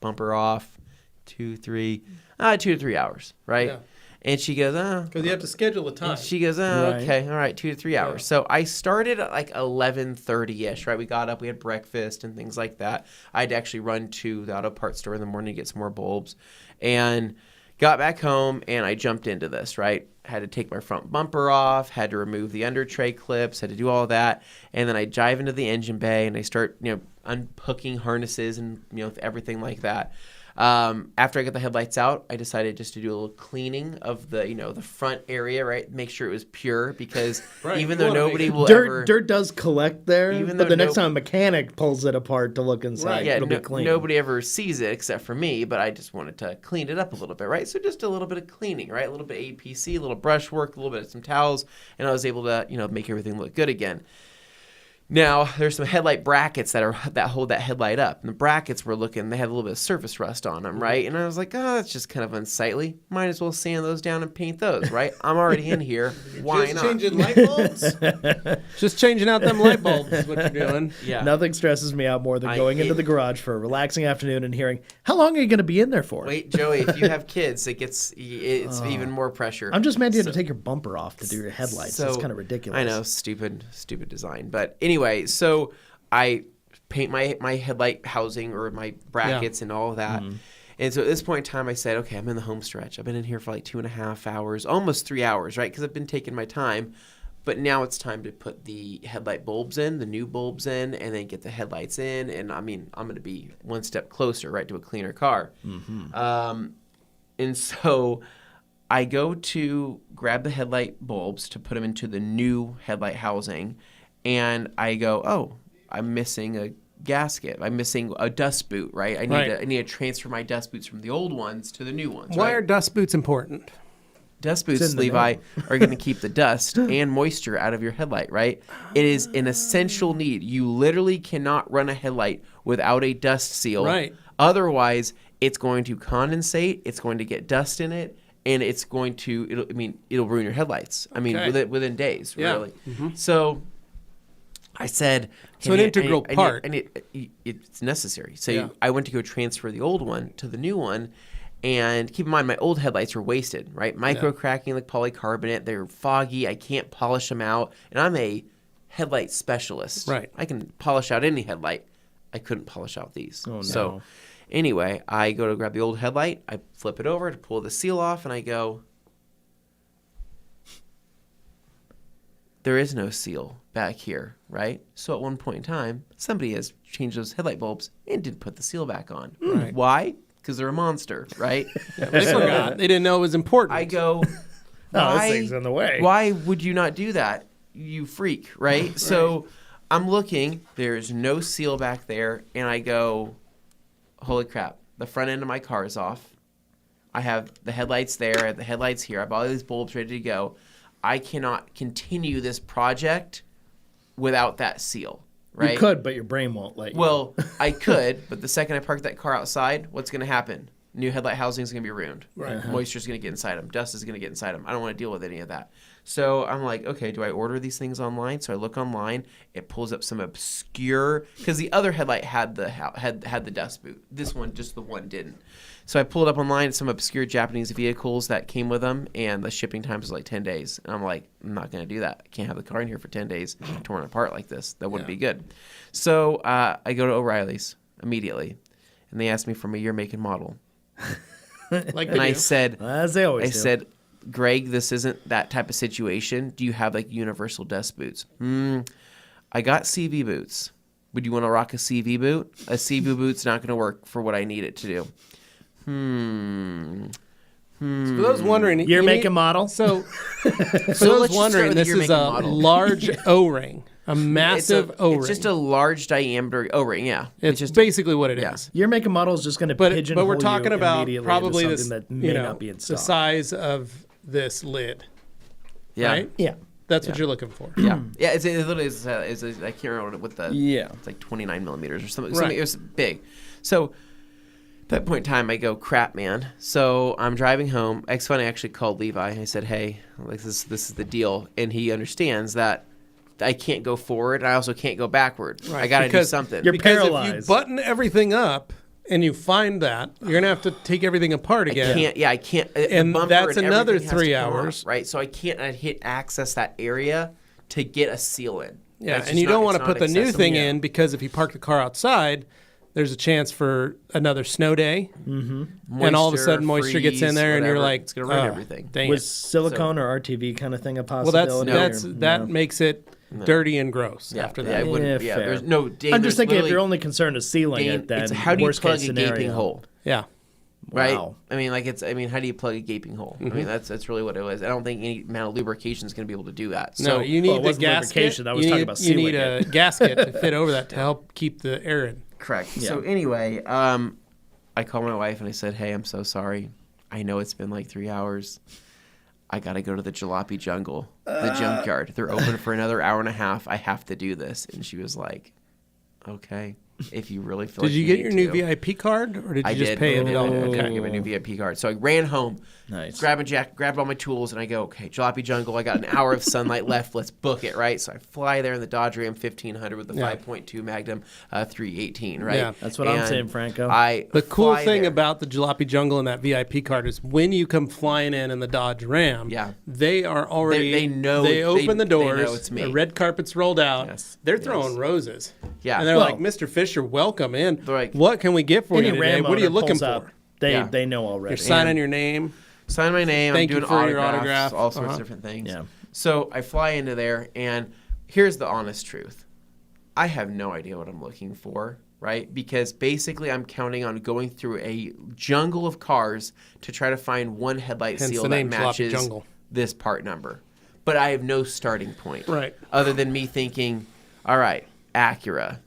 Speaker 3: bumper off, 2 to 3 hours, right?"
Speaker 2: Yeah.
Speaker 3: And she goes,
Speaker 2: Because you have to schedule the time.
Speaker 3: she goes,
Speaker 1: Right.
Speaker 3: okay, all right, 2 to 3 hours. So I started at 11:30ish, right? We got up, we had breakfast and things like that. I had to actually run to the auto parts store in the morning to get some more bulbs, and got back home and I jumped into this, right? Had to take my front bumper off, had to remove the under tray clips, had to do all that. And then I dive into the engine bay and I start, unhooking harnesses and, everything like that. After I got the headlights out, I decided just to do a little cleaning of the, the front area, right? Make sure it was pure because even though nobody will
Speaker 1: dirt does collect there, but the next time a mechanic pulls it apart to look inside, it'll be clean.
Speaker 3: Nobody ever sees it except for me, but I just wanted to clean it up a little bit, right? So just a little bit of cleaning, right? A little bit of APC, a little brush work, a little bit of some towels, and I was able to, make everything look good again. Now, there's some headlight brackets that hold that headlight up. And the brackets they had a little bit of surface rust on them, right? And I was like, that's just kind of unsightly. Might as well sand those down and paint those, right? I'm already in here. Why
Speaker 2: just
Speaker 3: not?
Speaker 2: Changing light bulbs? Just changing out them light bulbs is what you're doing.
Speaker 3: Yeah.
Speaker 1: Nothing stresses me out more than going into the garage for a relaxing afternoon and hearing, how long are you going to be in there for?
Speaker 3: Wait, Joey, if you have kids, it's even more pressure.
Speaker 1: I'm just mad you had to take your bumper off to do your headlights. That's kind of ridiculous.
Speaker 3: I know, stupid design. But anyway, so I paint my headlight housing or my brackets and all of that. Mm-hmm. And so at this point in time, I said, okay, I'm in the home stretch. I've been in here for like 2.5 hours, almost 3 hours, right? Because I've been taking my time. But now it's time to put the headlight bulbs in, the new bulbs in, and then get the headlights in. And I mean, I'm going to be one step closer, right, to a cleaner car. Mm-hmm. And so I go to grab the headlight bulbs to put them into the new headlight housing. And I go, oh, I'm missing a gasket. I'm missing a dust boot, right? I need to transfer my dust boots from the old ones to the new ones.
Speaker 2: Why are dust boots important?
Speaker 3: Dust boots, Levi, are going to keep the dust and moisture out of your headlight, right? It is an essential need. You literally cannot run a headlight without a dust seal.
Speaker 2: Right.
Speaker 3: Otherwise, it's going to condensate, it's going to get dust in it, and it's going to, it'll ruin your headlights. Within days, really. Mm-hmm. So I said,
Speaker 2: so an integral part.
Speaker 3: It's necessary. So I went to go transfer the old one to the new one. And keep in mind, my old headlights are wasted, right? Micro cracking like polycarbonate. They're foggy. I can't polish them out. And I'm a headlight specialist.
Speaker 2: Right.
Speaker 3: I can polish out any headlight. I couldn't polish out these.
Speaker 1: Oh, no.
Speaker 3: So anyway, I go to grab the old headlight. I flip it over to pull the seal off. And I go, there is no seal back here, right? So at one point in time, somebody has changed those headlight bulbs and didn't put the seal back on.
Speaker 2: Right.
Speaker 3: Why? Because they're a monster, right?
Speaker 2: They forgot. They didn't know it was important.
Speaker 3: I go,
Speaker 1: this thing's in the way.
Speaker 3: Why would you not do that, you freak, right? So I'm looking. There's no seal back there. And I go, holy crap. The front end of my car is off. I have the headlights there. I have the headlights here. I have all these bulbs ready to go. I cannot continue this project without that seal. Right?
Speaker 1: You could, but your brain won't let you.
Speaker 3: Well, I could, but the second I park that car outside, what's going to happen? New headlight housing is going to be ruined.
Speaker 2: Right.
Speaker 3: Moisture's going to get inside them. Dust is going to get inside them. I don't want to deal with any of that. So I'm like, okay, do I order these things online? So I look online. It pulls up some obscure, because the other headlight had the dust boot. This one, just the one, didn't. So I pulled up online some obscure Japanese vehicles that came with them, and the shipping time was like 10 days. And I'm like, I'm not going to do that. I can't have the car in here for 10 days torn apart like this. That wouldn't be good. So I go to O'Reilly's immediately, and they asked me for my year, make, and model. I said,
Speaker 1: as they always do.
Speaker 3: said, Greg, this isn't that type of situation. Do you have like universal dust boots? I got CV boots. Would you want to rock a CV boot? A CV boot's not going to work for what I need it to do.
Speaker 2: So for those wondering,
Speaker 1: year, make, and model.
Speaker 2: So for those wondering, this is a large O-ring, a massive O-ring.
Speaker 3: It's just a large diameter O-ring. Yeah,
Speaker 2: it's just basically what it is.
Speaker 1: Year, make, and model is just going to pigeonhole
Speaker 2: but we're talking
Speaker 1: you
Speaker 2: about probably
Speaker 1: into
Speaker 2: this,
Speaker 1: something that may not be in stock.
Speaker 2: the size of this lid.
Speaker 3: Yeah.
Speaker 2: Right?
Speaker 1: Yeah.
Speaker 2: That's what you're looking for.
Speaker 3: Yeah. Yeah. It literally is. I can't remember what the.
Speaker 1: Yeah.
Speaker 3: It's like 29 millimeters or something.
Speaker 2: Right.
Speaker 3: It was big. So. At that point in time, I go, crap, man. So I'm driving home. It's funny, I actually called Levi. I said, hey, like this is the deal. And he understands that I can't go forward. I also can't go backward. Right. I got to do something.
Speaker 1: You're
Speaker 2: because
Speaker 1: paralyzed.
Speaker 2: If you button everything up and you find that, you're going to have to take everything apart again.
Speaker 3: I can't.
Speaker 2: And that's another 3 hours.
Speaker 3: Off, right? So I can't access that area to get a seal in.
Speaker 2: Yeah, and you don't want to put the new thing in because if you park the car outside, there's a chance for another snow day, and all of a sudden moisture gets in there, and you're like,
Speaker 3: it's gonna ruin everything.
Speaker 2: Dang
Speaker 1: Was
Speaker 2: it.
Speaker 1: silicone or RTV kind of thing a
Speaker 2: Well,
Speaker 1: possibility?
Speaker 2: that makes it dirty and gross after that.
Speaker 1: Fair.
Speaker 3: Dane,
Speaker 1: I'm just thinking if your only concern is sealing
Speaker 3: Dane,
Speaker 1: it, then
Speaker 3: it's how do you
Speaker 1: worst
Speaker 3: plug
Speaker 1: case
Speaker 3: a
Speaker 1: scenario.
Speaker 3: gaping hole?
Speaker 2: Yeah.
Speaker 3: Right.
Speaker 1: Wow.
Speaker 3: I mean, how do you plug a gaping hole? I mean, that's really what it was. I don't think any amount of lubrication is going to be able to do that.
Speaker 2: No,
Speaker 3: So
Speaker 2: you need
Speaker 1: Well, it
Speaker 2: the
Speaker 1: wasn't
Speaker 2: gasket.
Speaker 1: lubrication. I was talking about
Speaker 2: you need
Speaker 1: sealing
Speaker 2: a gasket to fit over that to help keep the air in.
Speaker 3: correct.
Speaker 1: Yeah.
Speaker 3: So anyway, I called my wife and I said, "Hey, I'm so sorry. I know it's been like 3 hours. I got to go to the Jalopy Jungle, the junkyard. They're open for another hour and a half. I have to do this." And she was like, "Okay, if you really feel."
Speaker 2: Did
Speaker 3: like
Speaker 2: you get
Speaker 3: need
Speaker 2: your new
Speaker 3: to."
Speaker 2: VIP card, or did you
Speaker 3: I
Speaker 2: just
Speaker 3: did.
Speaker 2: pay
Speaker 3: I
Speaker 2: it?
Speaker 3: did.
Speaker 2: all?
Speaker 3: I did.
Speaker 2: Okay.
Speaker 3: I get my new VIP card. So I ran home,
Speaker 1: Nice.
Speaker 3: grabbed all my tools, and I go, okay, Jalopy Jungle. I got an hour of sunlight left. Let's book it, right? So I fly there in the Dodge Ram 1500 with the 5.2 Magnum 318, right?
Speaker 2: Yeah.
Speaker 1: That's what I'm saying, Franco.
Speaker 2: The cool
Speaker 3: fly
Speaker 2: thing
Speaker 3: there.
Speaker 2: about the Jalopy Jungle and that VIP card is when you come flying in the Dodge Ram, they are already
Speaker 3: They know
Speaker 2: they open the
Speaker 3: they know
Speaker 2: doors,
Speaker 3: it's me.
Speaker 2: the red carpet's rolled out.
Speaker 3: Yes.
Speaker 2: They're throwing roses.
Speaker 3: Yeah.
Speaker 2: And they're
Speaker 1: Well-
Speaker 2: like, "Mr. Fisher, welcome in.
Speaker 3: They're like,
Speaker 2: what can we get for
Speaker 1: Any
Speaker 2: you today?
Speaker 1: Ram
Speaker 2: What are you
Speaker 1: owner
Speaker 2: looking
Speaker 1: pulls up,
Speaker 2: for?"
Speaker 1: They know already.
Speaker 2: You're signing your name.
Speaker 3: sign my name.
Speaker 2: Thank
Speaker 3: I'm
Speaker 2: you
Speaker 3: doing
Speaker 2: for your
Speaker 3: autographs,
Speaker 2: autograph.
Speaker 3: all sorts of different things.
Speaker 1: Yeah.
Speaker 3: So I fly into there, and here's the honest truth. I have no idea what I'm looking for, right? Because basically I'm counting on going through a jungle of cars to try to find one headlight
Speaker 2: Hence
Speaker 3: seal
Speaker 2: the
Speaker 3: that
Speaker 2: name Jalopy
Speaker 3: matches
Speaker 2: Jungle.
Speaker 3: this part number. But I have no starting point.
Speaker 2: Right.
Speaker 3: Other than me thinking, all right, Acura.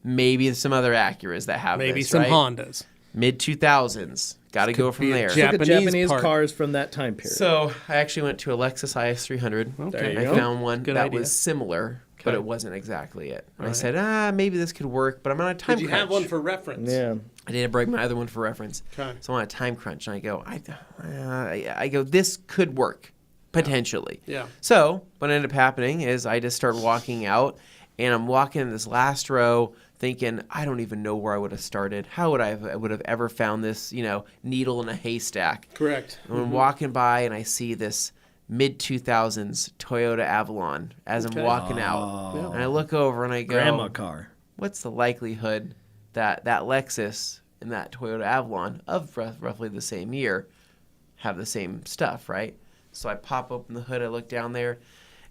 Speaker 3: Maybe some other Acuras that have
Speaker 2: Maybe
Speaker 3: this,
Speaker 2: some
Speaker 3: right?
Speaker 2: Hondas.
Speaker 3: Mid-2000s. Got to go from
Speaker 2: be a
Speaker 3: there.
Speaker 2: Jap-
Speaker 1: Look at
Speaker 2: Japanese
Speaker 1: Japanese
Speaker 2: part.
Speaker 1: cars from that time period.
Speaker 3: So I actually went to a Lexus IS300.
Speaker 2: There you
Speaker 3: I
Speaker 2: go.
Speaker 3: found one
Speaker 2: Good
Speaker 3: that
Speaker 2: idea.
Speaker 3: was similar, but
Speaker 2: Okay.
Speaker 3: it wasn't exactly it. And I
Speaker 2: right.
Speaker 3: said, maybe this could work, but I'm on a time
Speaker 2: Did you
Speaker 3: crunch.
Speaker 2: have one for reference?
Speaker 1: yeah.
Speaker 3: I didn't break my other one for reference.
Speaker 2: Okay.
Speaker 3: So I'm on a time crunch, and I go, I go, this could work, potentially.
Speaker 2: Yeah.
Speaker 3: So what ended up happening is I just started walking out, and I'm walking in this last row thinking, I don't even know where I would have started. How would I would have ever found this, needle in a haystack?
Speaker 2: Correct.
Speaker 3: And I'm walking by, and I see this mid-2000s Toyota Avalon as I'm walking out. And I look over, and I go,
Speaker 1: Grandma car.
Speaker 3: what's the likelihood that that Lexus and that Toyota Avalon of roughly the same year have the same stuff, right? So I pop open the hood, I look down there,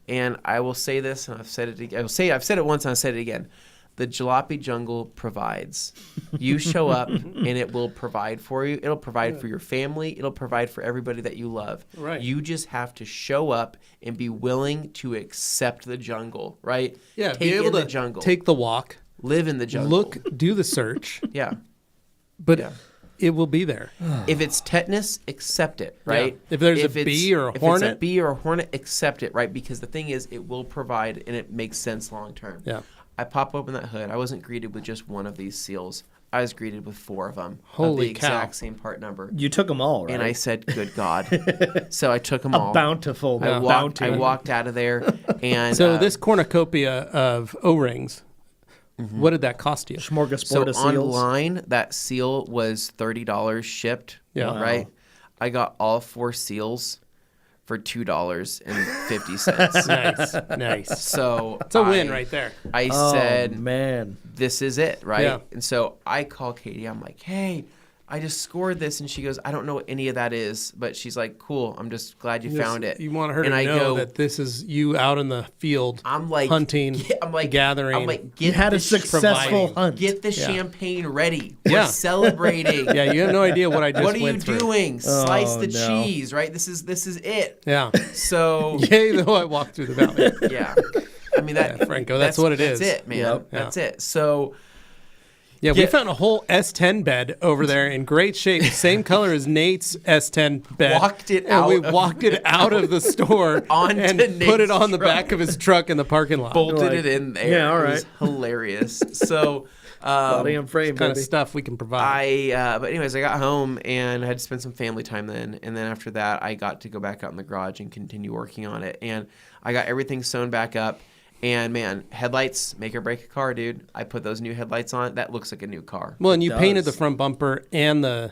Speaker 3: and I will say this, and I've said it. I've said it once, and I'll say it again. The Jalopy Jungle provides. You show up, and it will provide for you. It'll provide for your family. It'll provide for everybody that you love.
Speaker 2: Right.
Speaker 3: You just have to show up and be willing to accept the jungle, right?
Speaker 2: Yeah.
Speaker 3: Take
Speaker 2: Be able
Speaker 3: in
Speaker 2: to
Speaker 3: the jungle.
Speaker 2: take the walk,
Speaker 3: Live in the jungle.
Speaker 2: look, do the search,
Speaker 3: Yeah.
Speaker 2: but
Speaker 3: Yeah.
Speaker 2: it will be there.
Speaker 3: If it's tetanus, accept it, right?
Speaker 2: If there's a
Speaker 3: it's-
Speaker 2: bee or a
Speaker 3: if
Speaker 2: hornet.
Speaker 3: it's a bee or a hornet, accept it, right? Because the thing is, it will provide, and it makes sense long term.
Speaker 2: Yeah.
Speaker 3: I pop open that hood. I wasn't greeted with just one of these seals. I was greeted with 4 of them. of
Speaker 2: Holy
Speaker 3: the
Speaker 2: cow.
Speaker 3: exact same part number.
Speaker 1: You took them all, right?
Speaker 3: And I said, good God. So I took them all.
Speaker 1: a bountiful
Speaker 3: I
Speaker 1: bounty.
Speaker 3: walked out of there. And
Speaker 2: So this cornucopia of O-rings, what did that cost you?
Speaker 1: Smorgasbord
Speaker 3: So
Speaker 1: of seals.
Speaker 3: online, that seal was $30 shipped.
Speaker 2: Yeah.
Speaker 3: Right. I got all 4 seals for $2.50.
Speaker 2: Nice, nice.
Speaker 3: So
Speaker 2: It's a win right there.
Speaker 3: I
Speaker 1: Oh,
Speaker 3: said,
Speaker 1: man.
Speaker 3: this is it, right?
Speaker 2: Yeah.
Speaker 3: And so I call Katie. I'm like, hey, I just scored this. And she goes, I don't know what any of that is. But she's like, cool. I'm just glad you found it.
Speaker 2: You want her
Speaker 3: and
Speaker 2: to
Speaker 3: I
Speaker 2: know
Speaker 3: go,
Speaker 2: that this is you out in the field
Speaker 3: I'm like,
Speaker 2: hunting, gathering.
Speaker 3: I'm like,
Speaker 1: You
Speaker 3: get
Speaker 1: had a
Speaker 3: the
Speaker 1: successful
Speaker 2: providing.
Speaker 1: hunt.
Speaker 3: Get the
Speaker 2: Yeah.
Speaker 3: champagne ready. We're
Speaker 2: Yeah.
Speaker 3: celebrating.
Speaker 2: Yeah, you have no idea what I just
Speaker 3: What are you
Speaker 2: went through.
Speaker 3: doing? Slice
Speaker 1: Oh,
Speaker 3: the
Speaker 1: no.
Speaker 3: cheese, right? This is it.
Speaker 2: Yeah.
Speaker 3: So
Speaker 2: Yay, though I walked through the valley.
Speaker 3: yeah, I mean that,
Speaker 2: Yeah, Franco, that's what it is.
Speaker 3: That's it, man.
Speaker 1: Yep.
Speaker 3: That's it. So
Speaker 2: Yeah, we
Speaker 3: Yeah.
Speaker 2: found a whole S10 bed over there in great shape, same color as Nate's S10 bed.
Speaker 3: Walked it
Speaker 2: and we
Speaker 3: out of-
Speaker 2: walked it out of the store
Speaker 3: Onto
Speaker 2: and put
Speaker 3: Nate's
Speaker 2: it on the
Speaker 3: truck.
Speaker 2: back of his truck in the parking lot.
Speaker 3: bolted
Speaker 1: Like,
Speaker 3: it in there.
Speaker 1: yeah, all
Speaker 3: It was
Speaker 1: right.
Speaker 3: hilarious. So
Speaker 1: Body and frame,
Speaker 2: kind of
Speaker 1: baby.
Speaker 2: stuff we can provide.
Speaker 3: but anyways, I got home and I had to spend some family time then. And then after that, I got to go back out in the garage and continue working on it. And I got everything sewn back up. And man, headlights make or break a car, dude. I put those new headlights on. That looks like a new car.
Speaker 2: Well, and you painted the front bumper and the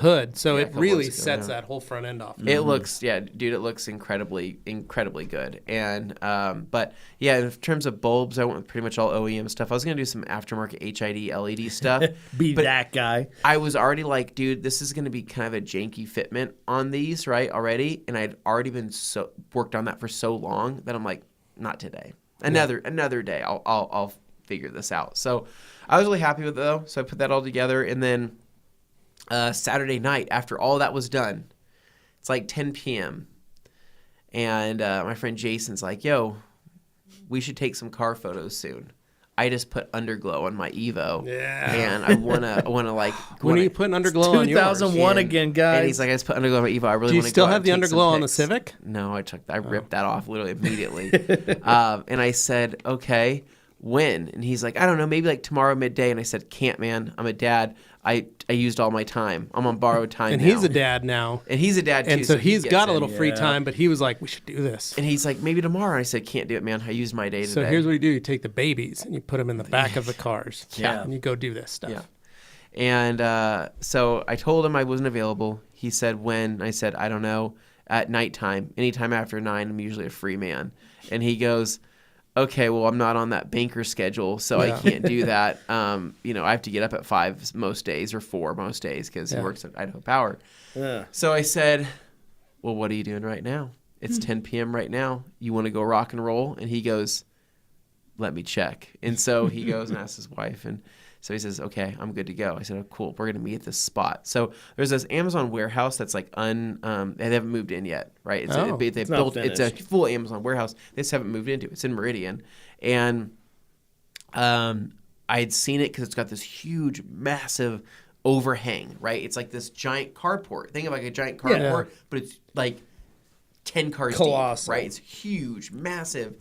Speaker 2: hood, so
Speaker 3: Yeah,
Speaker 2: it really sets that whole front end off.
Speaker 3: It looks, dude, it looks incredibly good. And but yeah, in terms of bulbs, I went with pretty much all OEM stuff. I was gonna do some aftermarket HID LED stuff.
Speaker 1: But that guy.
Speaker 3: I was already like, dude, this is gonna be kind of a janky fitment on these, right? Already, and I'd already been worked on that for so long that I'm like, not today. Another day, I'll figure this out. So I was really happy with it though. So I put that all together, and then Saturday night after all that was done, it's like 10 p.m. and my friend Jason's like, "Yo, we should take some car photos soon." I just put underglow on my Evo, and I wanna like.
Speaker 2: When are you putting underglow on yours?
Speaker 1: 2001 again, guys.
Speaker 3: And he's like, "I just put underglow on my Evo. I really want to."
Speaker 2: Do you still have the underglow on the Civic?
Speaker 3: No, I ripped that off literally immediately. And I said, "Okay, when?" And he's like, "I don't know, maybe like tomorrow midday." And I said, "Can't, man. I'm a dad. I used all my time. I'm on borrowed time
Speaker 2: and
Speaker 3: now."
Speaker 2: he's a dad now.
Speaker 3: And he's a dad too.
Speaker 2: And so he's got a little
Speaker 3: it.
Speaker 2: free time, but he was like, "We should do this."
Speaker 3: And he's like, "Maybe tomorrow." And I said, "Can't do it, man. I used my day today."
Speaker 2: So here's what you do: you take the babies and you put them in the back of the cars,
Speaker 3: Yeah.
Speaker 2: and you go do this stuff.
Speaker 3: Yeah. And so I told him I wasn't available. He said when. I said, "I don't know. At nighttime, anytime after 9, I'm usually a free man." And he goes, "Okay, well, I'm not on that banker schedule, so I can't do that. I have to get up at 5 most days or 4 most days because he works at Idaho Power."
Speaker 1: Yeah.
Speaker 3: So I said, "Well, what are you doing right now? It's 10 p.m. right now. You want to go rock and roll?" And he goes, "Let me check." And so he goes and asks his wife, and so he says, "Okay, I'm good to go." I said, "Oh, cool. We're gonna meet at this spot." So there's this Amazon warehouse that's like they haven't moved in yet, right? It's a full Amazon warehouse. They just haven't moved into it. It's in Meridian, and I had seen it because it's got this huge, massive overhang, right? It's like this giant carport. Think of like a giant carport, but it's like 10 cars
Speaker 1: Colossal.
Speaker 3: deep, right? It's huge, massive.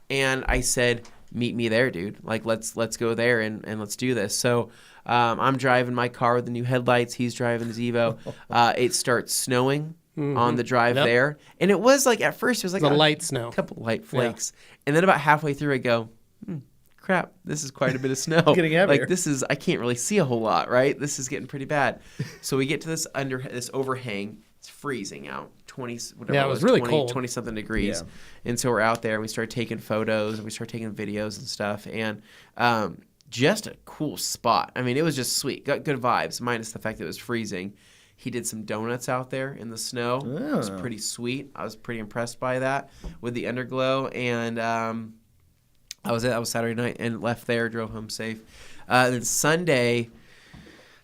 Speaker 3: And I said, "Meet me there, dude. Like, let's go there and let's do this." So I'm driving my car with the new headlights. He's driving his Evo. It starts snowing on the drive there. And it was like, at first, it was like
Speaker 2: a light snow.
Speaker 3: A couple light flakes. And then about halfway through, I go, crap, this is quite a bit of snow.
Speaker 1: Getting heavier.
Speaker 3: Like, I can't really see a whole lot, right? This is getting pretty bad. So we get to this overhang. It's freezing out. 20, whatever
Speaker 2: it was really cold.
Speaker 3: 20 something degrees.
Speaker 1: Yeah.
Speaker 3: And so we're out there and we start taking photos and we start taking videos and stuff. And just a cool spot. I mean, it was just sweet. Got good vibes, minus the fact that it was freezing. He did some donuts out there in the snow. It was pretty sweet. I was pretty impressed by that with the underglow. And that was it. That was Saturday night and left there, drove home safe. Then Sunday,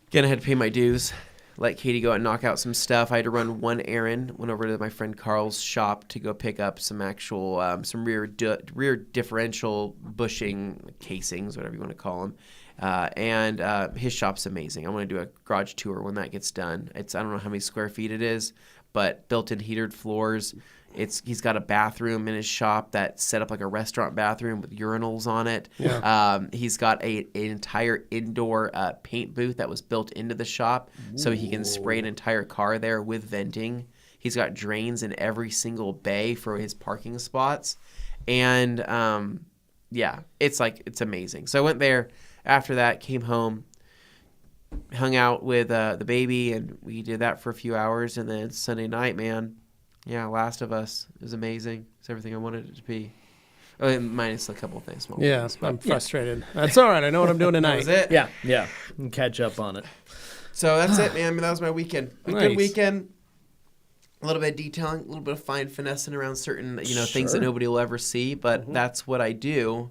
Speaker 3: again, I had to pay my dues. Let Katie go out and knock out some stuff. I had to run one errand. Went over to my friend Carl's shop to go pick up some actual some rear differential bushing casings, whatever you want to call them. And his shop's amazing. I want to do a garage tour when that gets done. I don't know how many square feet it is, but built-in heated floors. He's got a bathroom in his shop that's set up like a restaurant bathroom with urinals on it. Yeah. He's got an entire indoor paint booth that was built into the shop, so he can spray an entire car there with venting. He's got drains in every single bay for his parking spots, and it's amazing. So I went there. After that, came home, hung out with the baby, and we did that for a few hours. And then Sunday night, man. Yeah, Last of Us is amazing. It's everything I wanted it to be. Minus a couple of things.
Speaker 2: I'm frustrated. That's all right. I know what I'm doing tonight.
Speaker 3: That was it.
Speaker 1: Yeah. And catch up on it.
Speaker 3: So that's it, man. That was my weekend.
Speaker 2: Nice.
Speaker 3: Good weekend. A little bit of detailing, a little bit of fine finessing around certain, things that nobody will ever see. But that's what I do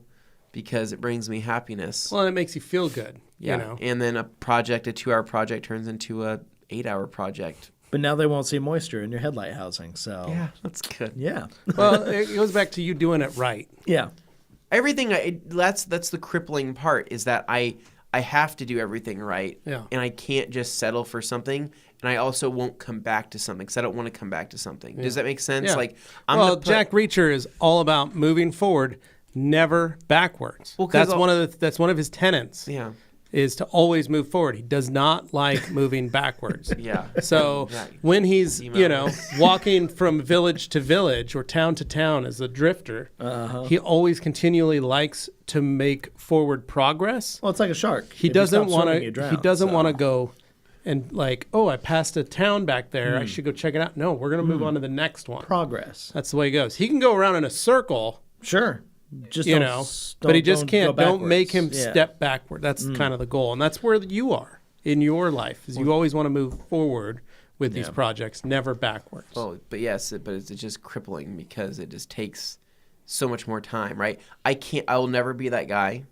Speaker 3: because it brings me happiness.
Speaker 2: Well, and it makes you feel good.
Speaker 3: Yeah. And then a 2-hour project turns into a 8-hour project.
Speaker 1: But now they won't see moisture in your headlight housing, so...
Speaker 3: Yeah, that's good.
Speaker 1: Yeah.
Speaker 2: Well, it goes back to you doing it right.
Speaker 1: Yeah.
Speaker 3: Everything, that's the crippling part, is that I have to do everything right.
Speaker 2: Yeah.
Speaker 3: And I can't just settle for something, and I also won't come back to something, because I don't want to come back to something. Yeah. Does that make sense?
Speaker 2: Yeah.
Speaker 3: Like,
Speaker 2: Jack Reacher is all about moving forward, never backwards. Well, that's one of his tenets.
Speaker 3: Yeah.
Speaker 2: is to always move forward. He does not like moving backwards.
Speaker 3: Yeah.
Speaker 2: So when he's, walking from village to village or town to town as a drifter, he always continually likes to make forward progress.
Speaker 1: Well, it's like a shark.
Speaker 2: He doesn't want to go and like, oh, I passed a town back there. I should go check it out. No, we're going to move on to the next one.
Speaker 1: Progress.
Speaker 2: That's the way it goes. He can go around in a circle.
Speaker 1: Sure. Just
Speaker 2: but he just can't. Don't make him step backward. That's kind of the goal, and that's where you are in your life. Is you always want to move forward with these projects, never backwards.
Speaker 3: Oh, but yes, but it's just crippling because it just takes so much more time, right? I will never be that guy.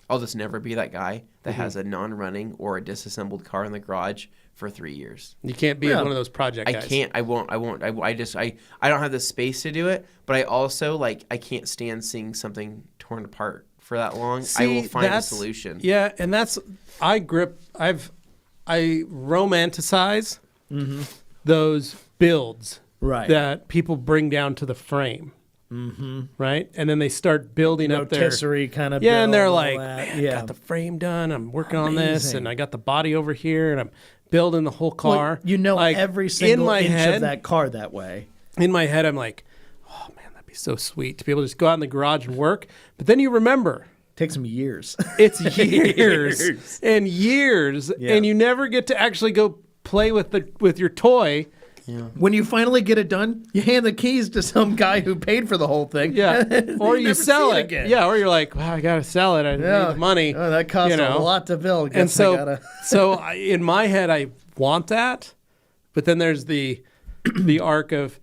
Speaker 3: I'll just never be that guy that has a non-running or a disassembled car in the garage for 3 years.
Speaker 2: You can't be one of those project guys.
Speaker 3: I can't. I won't. I don't have the space to do it. But I also I can't stand seeing something torn apart for that long. I will find a solution.
Speaker 2: Yeah, and that's I romanticize those builds that people bring down to the frame. Right, and then they start building up their
Speaker 1: rotisserie kind of
Speaker 2: and they're like, man, I got the frame done, I'm working on this, and I got the body over here, and I'm building the whole car.
Speaker 1: Well, every single inch of that car that way.
Speaker 2: In my head, I'm like, oh man, that'd be so sweet to be able to just go out in the garage and work. But then you remember,
Speaker 1: it takes them years.
Speaker 2: It's years and years, and you never get to actually go play with your toy.
Speaker 1: Yeah. When you finally get it done, you hand the keys to some guy who paid for the whole thing.
Speaker 2: Yeah, or you sell it. Yeah, or you're like, wow, I gotta sell it. I need the money.
Speaker 1: Oh, that costs a lot to build.
Speaker 2: And so, in my head, I want that, but then there's the arc of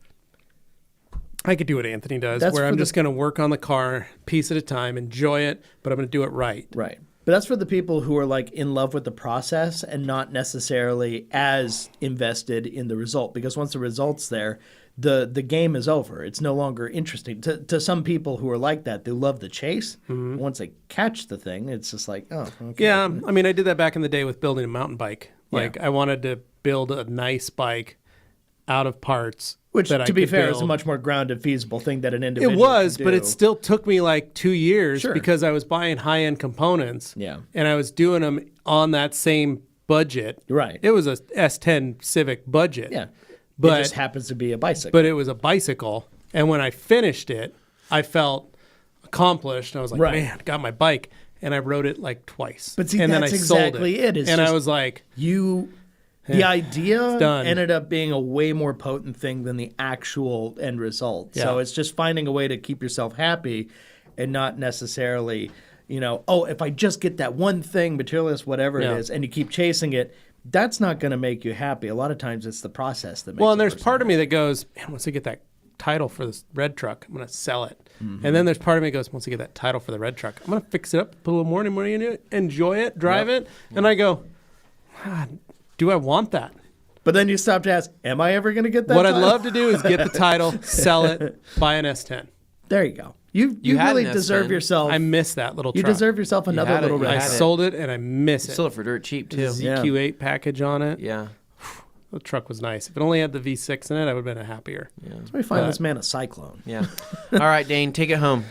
Speaker 2: I could do what Anthony does, where I'm just going to work on the car piece at a time, enjoy it, but I'm going to do it right.
Speaker 1: Right. But that's for the people who are like in love with the process and not necessarily as invested in the result. Because once the result's there, the game is over. It's no longer interesting. To some people who are like that, they love the chase. Once they catch the thing, it's just like, oh, okay.
Speaker 2: Yeah, I mean, I did that back in the day with building a mountain bike. Like, I wanted to build a nice bike out of parts.
Speaker 1: Which, to be fair, is a much more grounded, feasible thing that an individual
Speaker 2: It was,
Speaker 1: can do.
Speaker 2: but it still took me like 2 years because I was buying high-end components.
Speaker 1: Yeah.
Speaker 2: And I was doing them on that same budget.
Speaker 1: Right.
Speaker 2: It was a S10 Civic budget.
Speaker 1: Yeah.
Speaker 2: But
Speaker 1: it just happens to be a bicycle.
Speaker 2: But it was a bicycle. And when I finished it, I felt accomplished. And I was like, man, I got my bike. And I rode it like twice.
Speaker 1: But see,
Speaker 2: and
Speaker 1: that's
Speaker 2: then I
Speaker 1: exactly
Speaker 2: sold it.
Speaker 1: It's
Speaker 2: and
Speaker 1: just,
Speaker 2: I was like...
Speaker 1: The idea ended up being a way more potent thing than the actual end result. Yeah. So it's just finding a way to keep yourself happy and not necessarily, if I just get that one thing, materialist, whatever it is, and you keep chasing it, that's not going to make you happy. A lot of times it's the process that makes
Speaker 2: and there's part of me that goes, man, once I get that title for this red truck, I'm going to sell it. And then there's part of me that goes, once I get that title for the red truck, I'm going to fix it up, put a little more money in it, enjoy it, drive it. And I go, God, do I want that?
Speaker 1: But then you stop to ask, am I ever going to get that
Speaker 2: What
Speaker 1: title?
Speaker 2: I'd love to do is get the title, sell it, buy an S10.
Speaker 1: There you go. You really deserve yourself.
Speaker 2: I miss that little truck.
Speaker 1: You deserve yourself another little red.
Speaker 2: I sold it and I miss it.
Speaker 3: Sold it for dirt cheap too.
Speaker 2: ZQ8 package on it.
Speaker 3: Yeah.
Speaker 2: The truck was nice. If it only had the V6 in it, I would have been happier.
Speaker 1: Yeah. Let me find this man a Cyclone.
Speaker 3: Yeah. All right, Dane, take it home.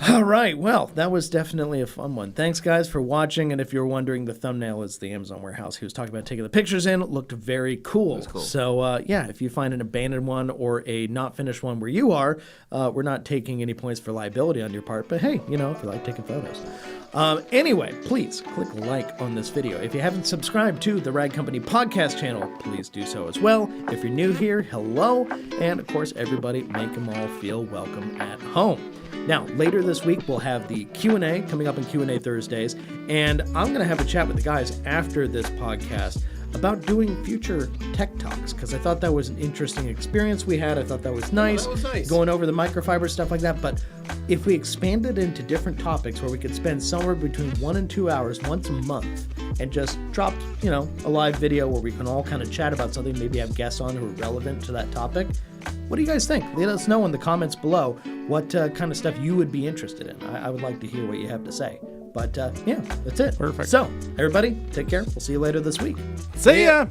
Speaker 1: All right. Well, that was definitely a fun one. Thanks, guys, for watching. And if you're wondering, the thumbnail is the Amazon warehouse. He was talking about taking the pictures in. It looked very cool. It was cool. So, if you find an abandoned one or a not finished one where you are, we're not taking any points for liability on your part. But, hey, if you like taking photos. Anyway, please click like on this video. If you haven't subscribed to the Rag Company podcast channel, please do so as well. If you're new here, hello. And, of course, everybody, make them all feel welcome at home. Now, later this week, we'll have the Q&A coming up on Q&A Thursdays, and I'm going to have a chat with the guys after this podcast about doing future tech talks, because I thought that was an interesting experience we had. I thought that was nice, going over the microfiber, stuff like that. But if we expanded into different topics where we could spend somewhere between 1 and 2 hours once a month and just dropped, a live video where we can all kind of chat about something, maybe have guests on who are relevant to that topic, what do you guys think? Let us know in the comments below what kind of stuff you would be interested in. I would like to hear what you have to say. But that's it.
Speaker 2: Perfect.
Speaker 1: So, everybody, take care. We'll see you later this week.
Speaker 2: See ya!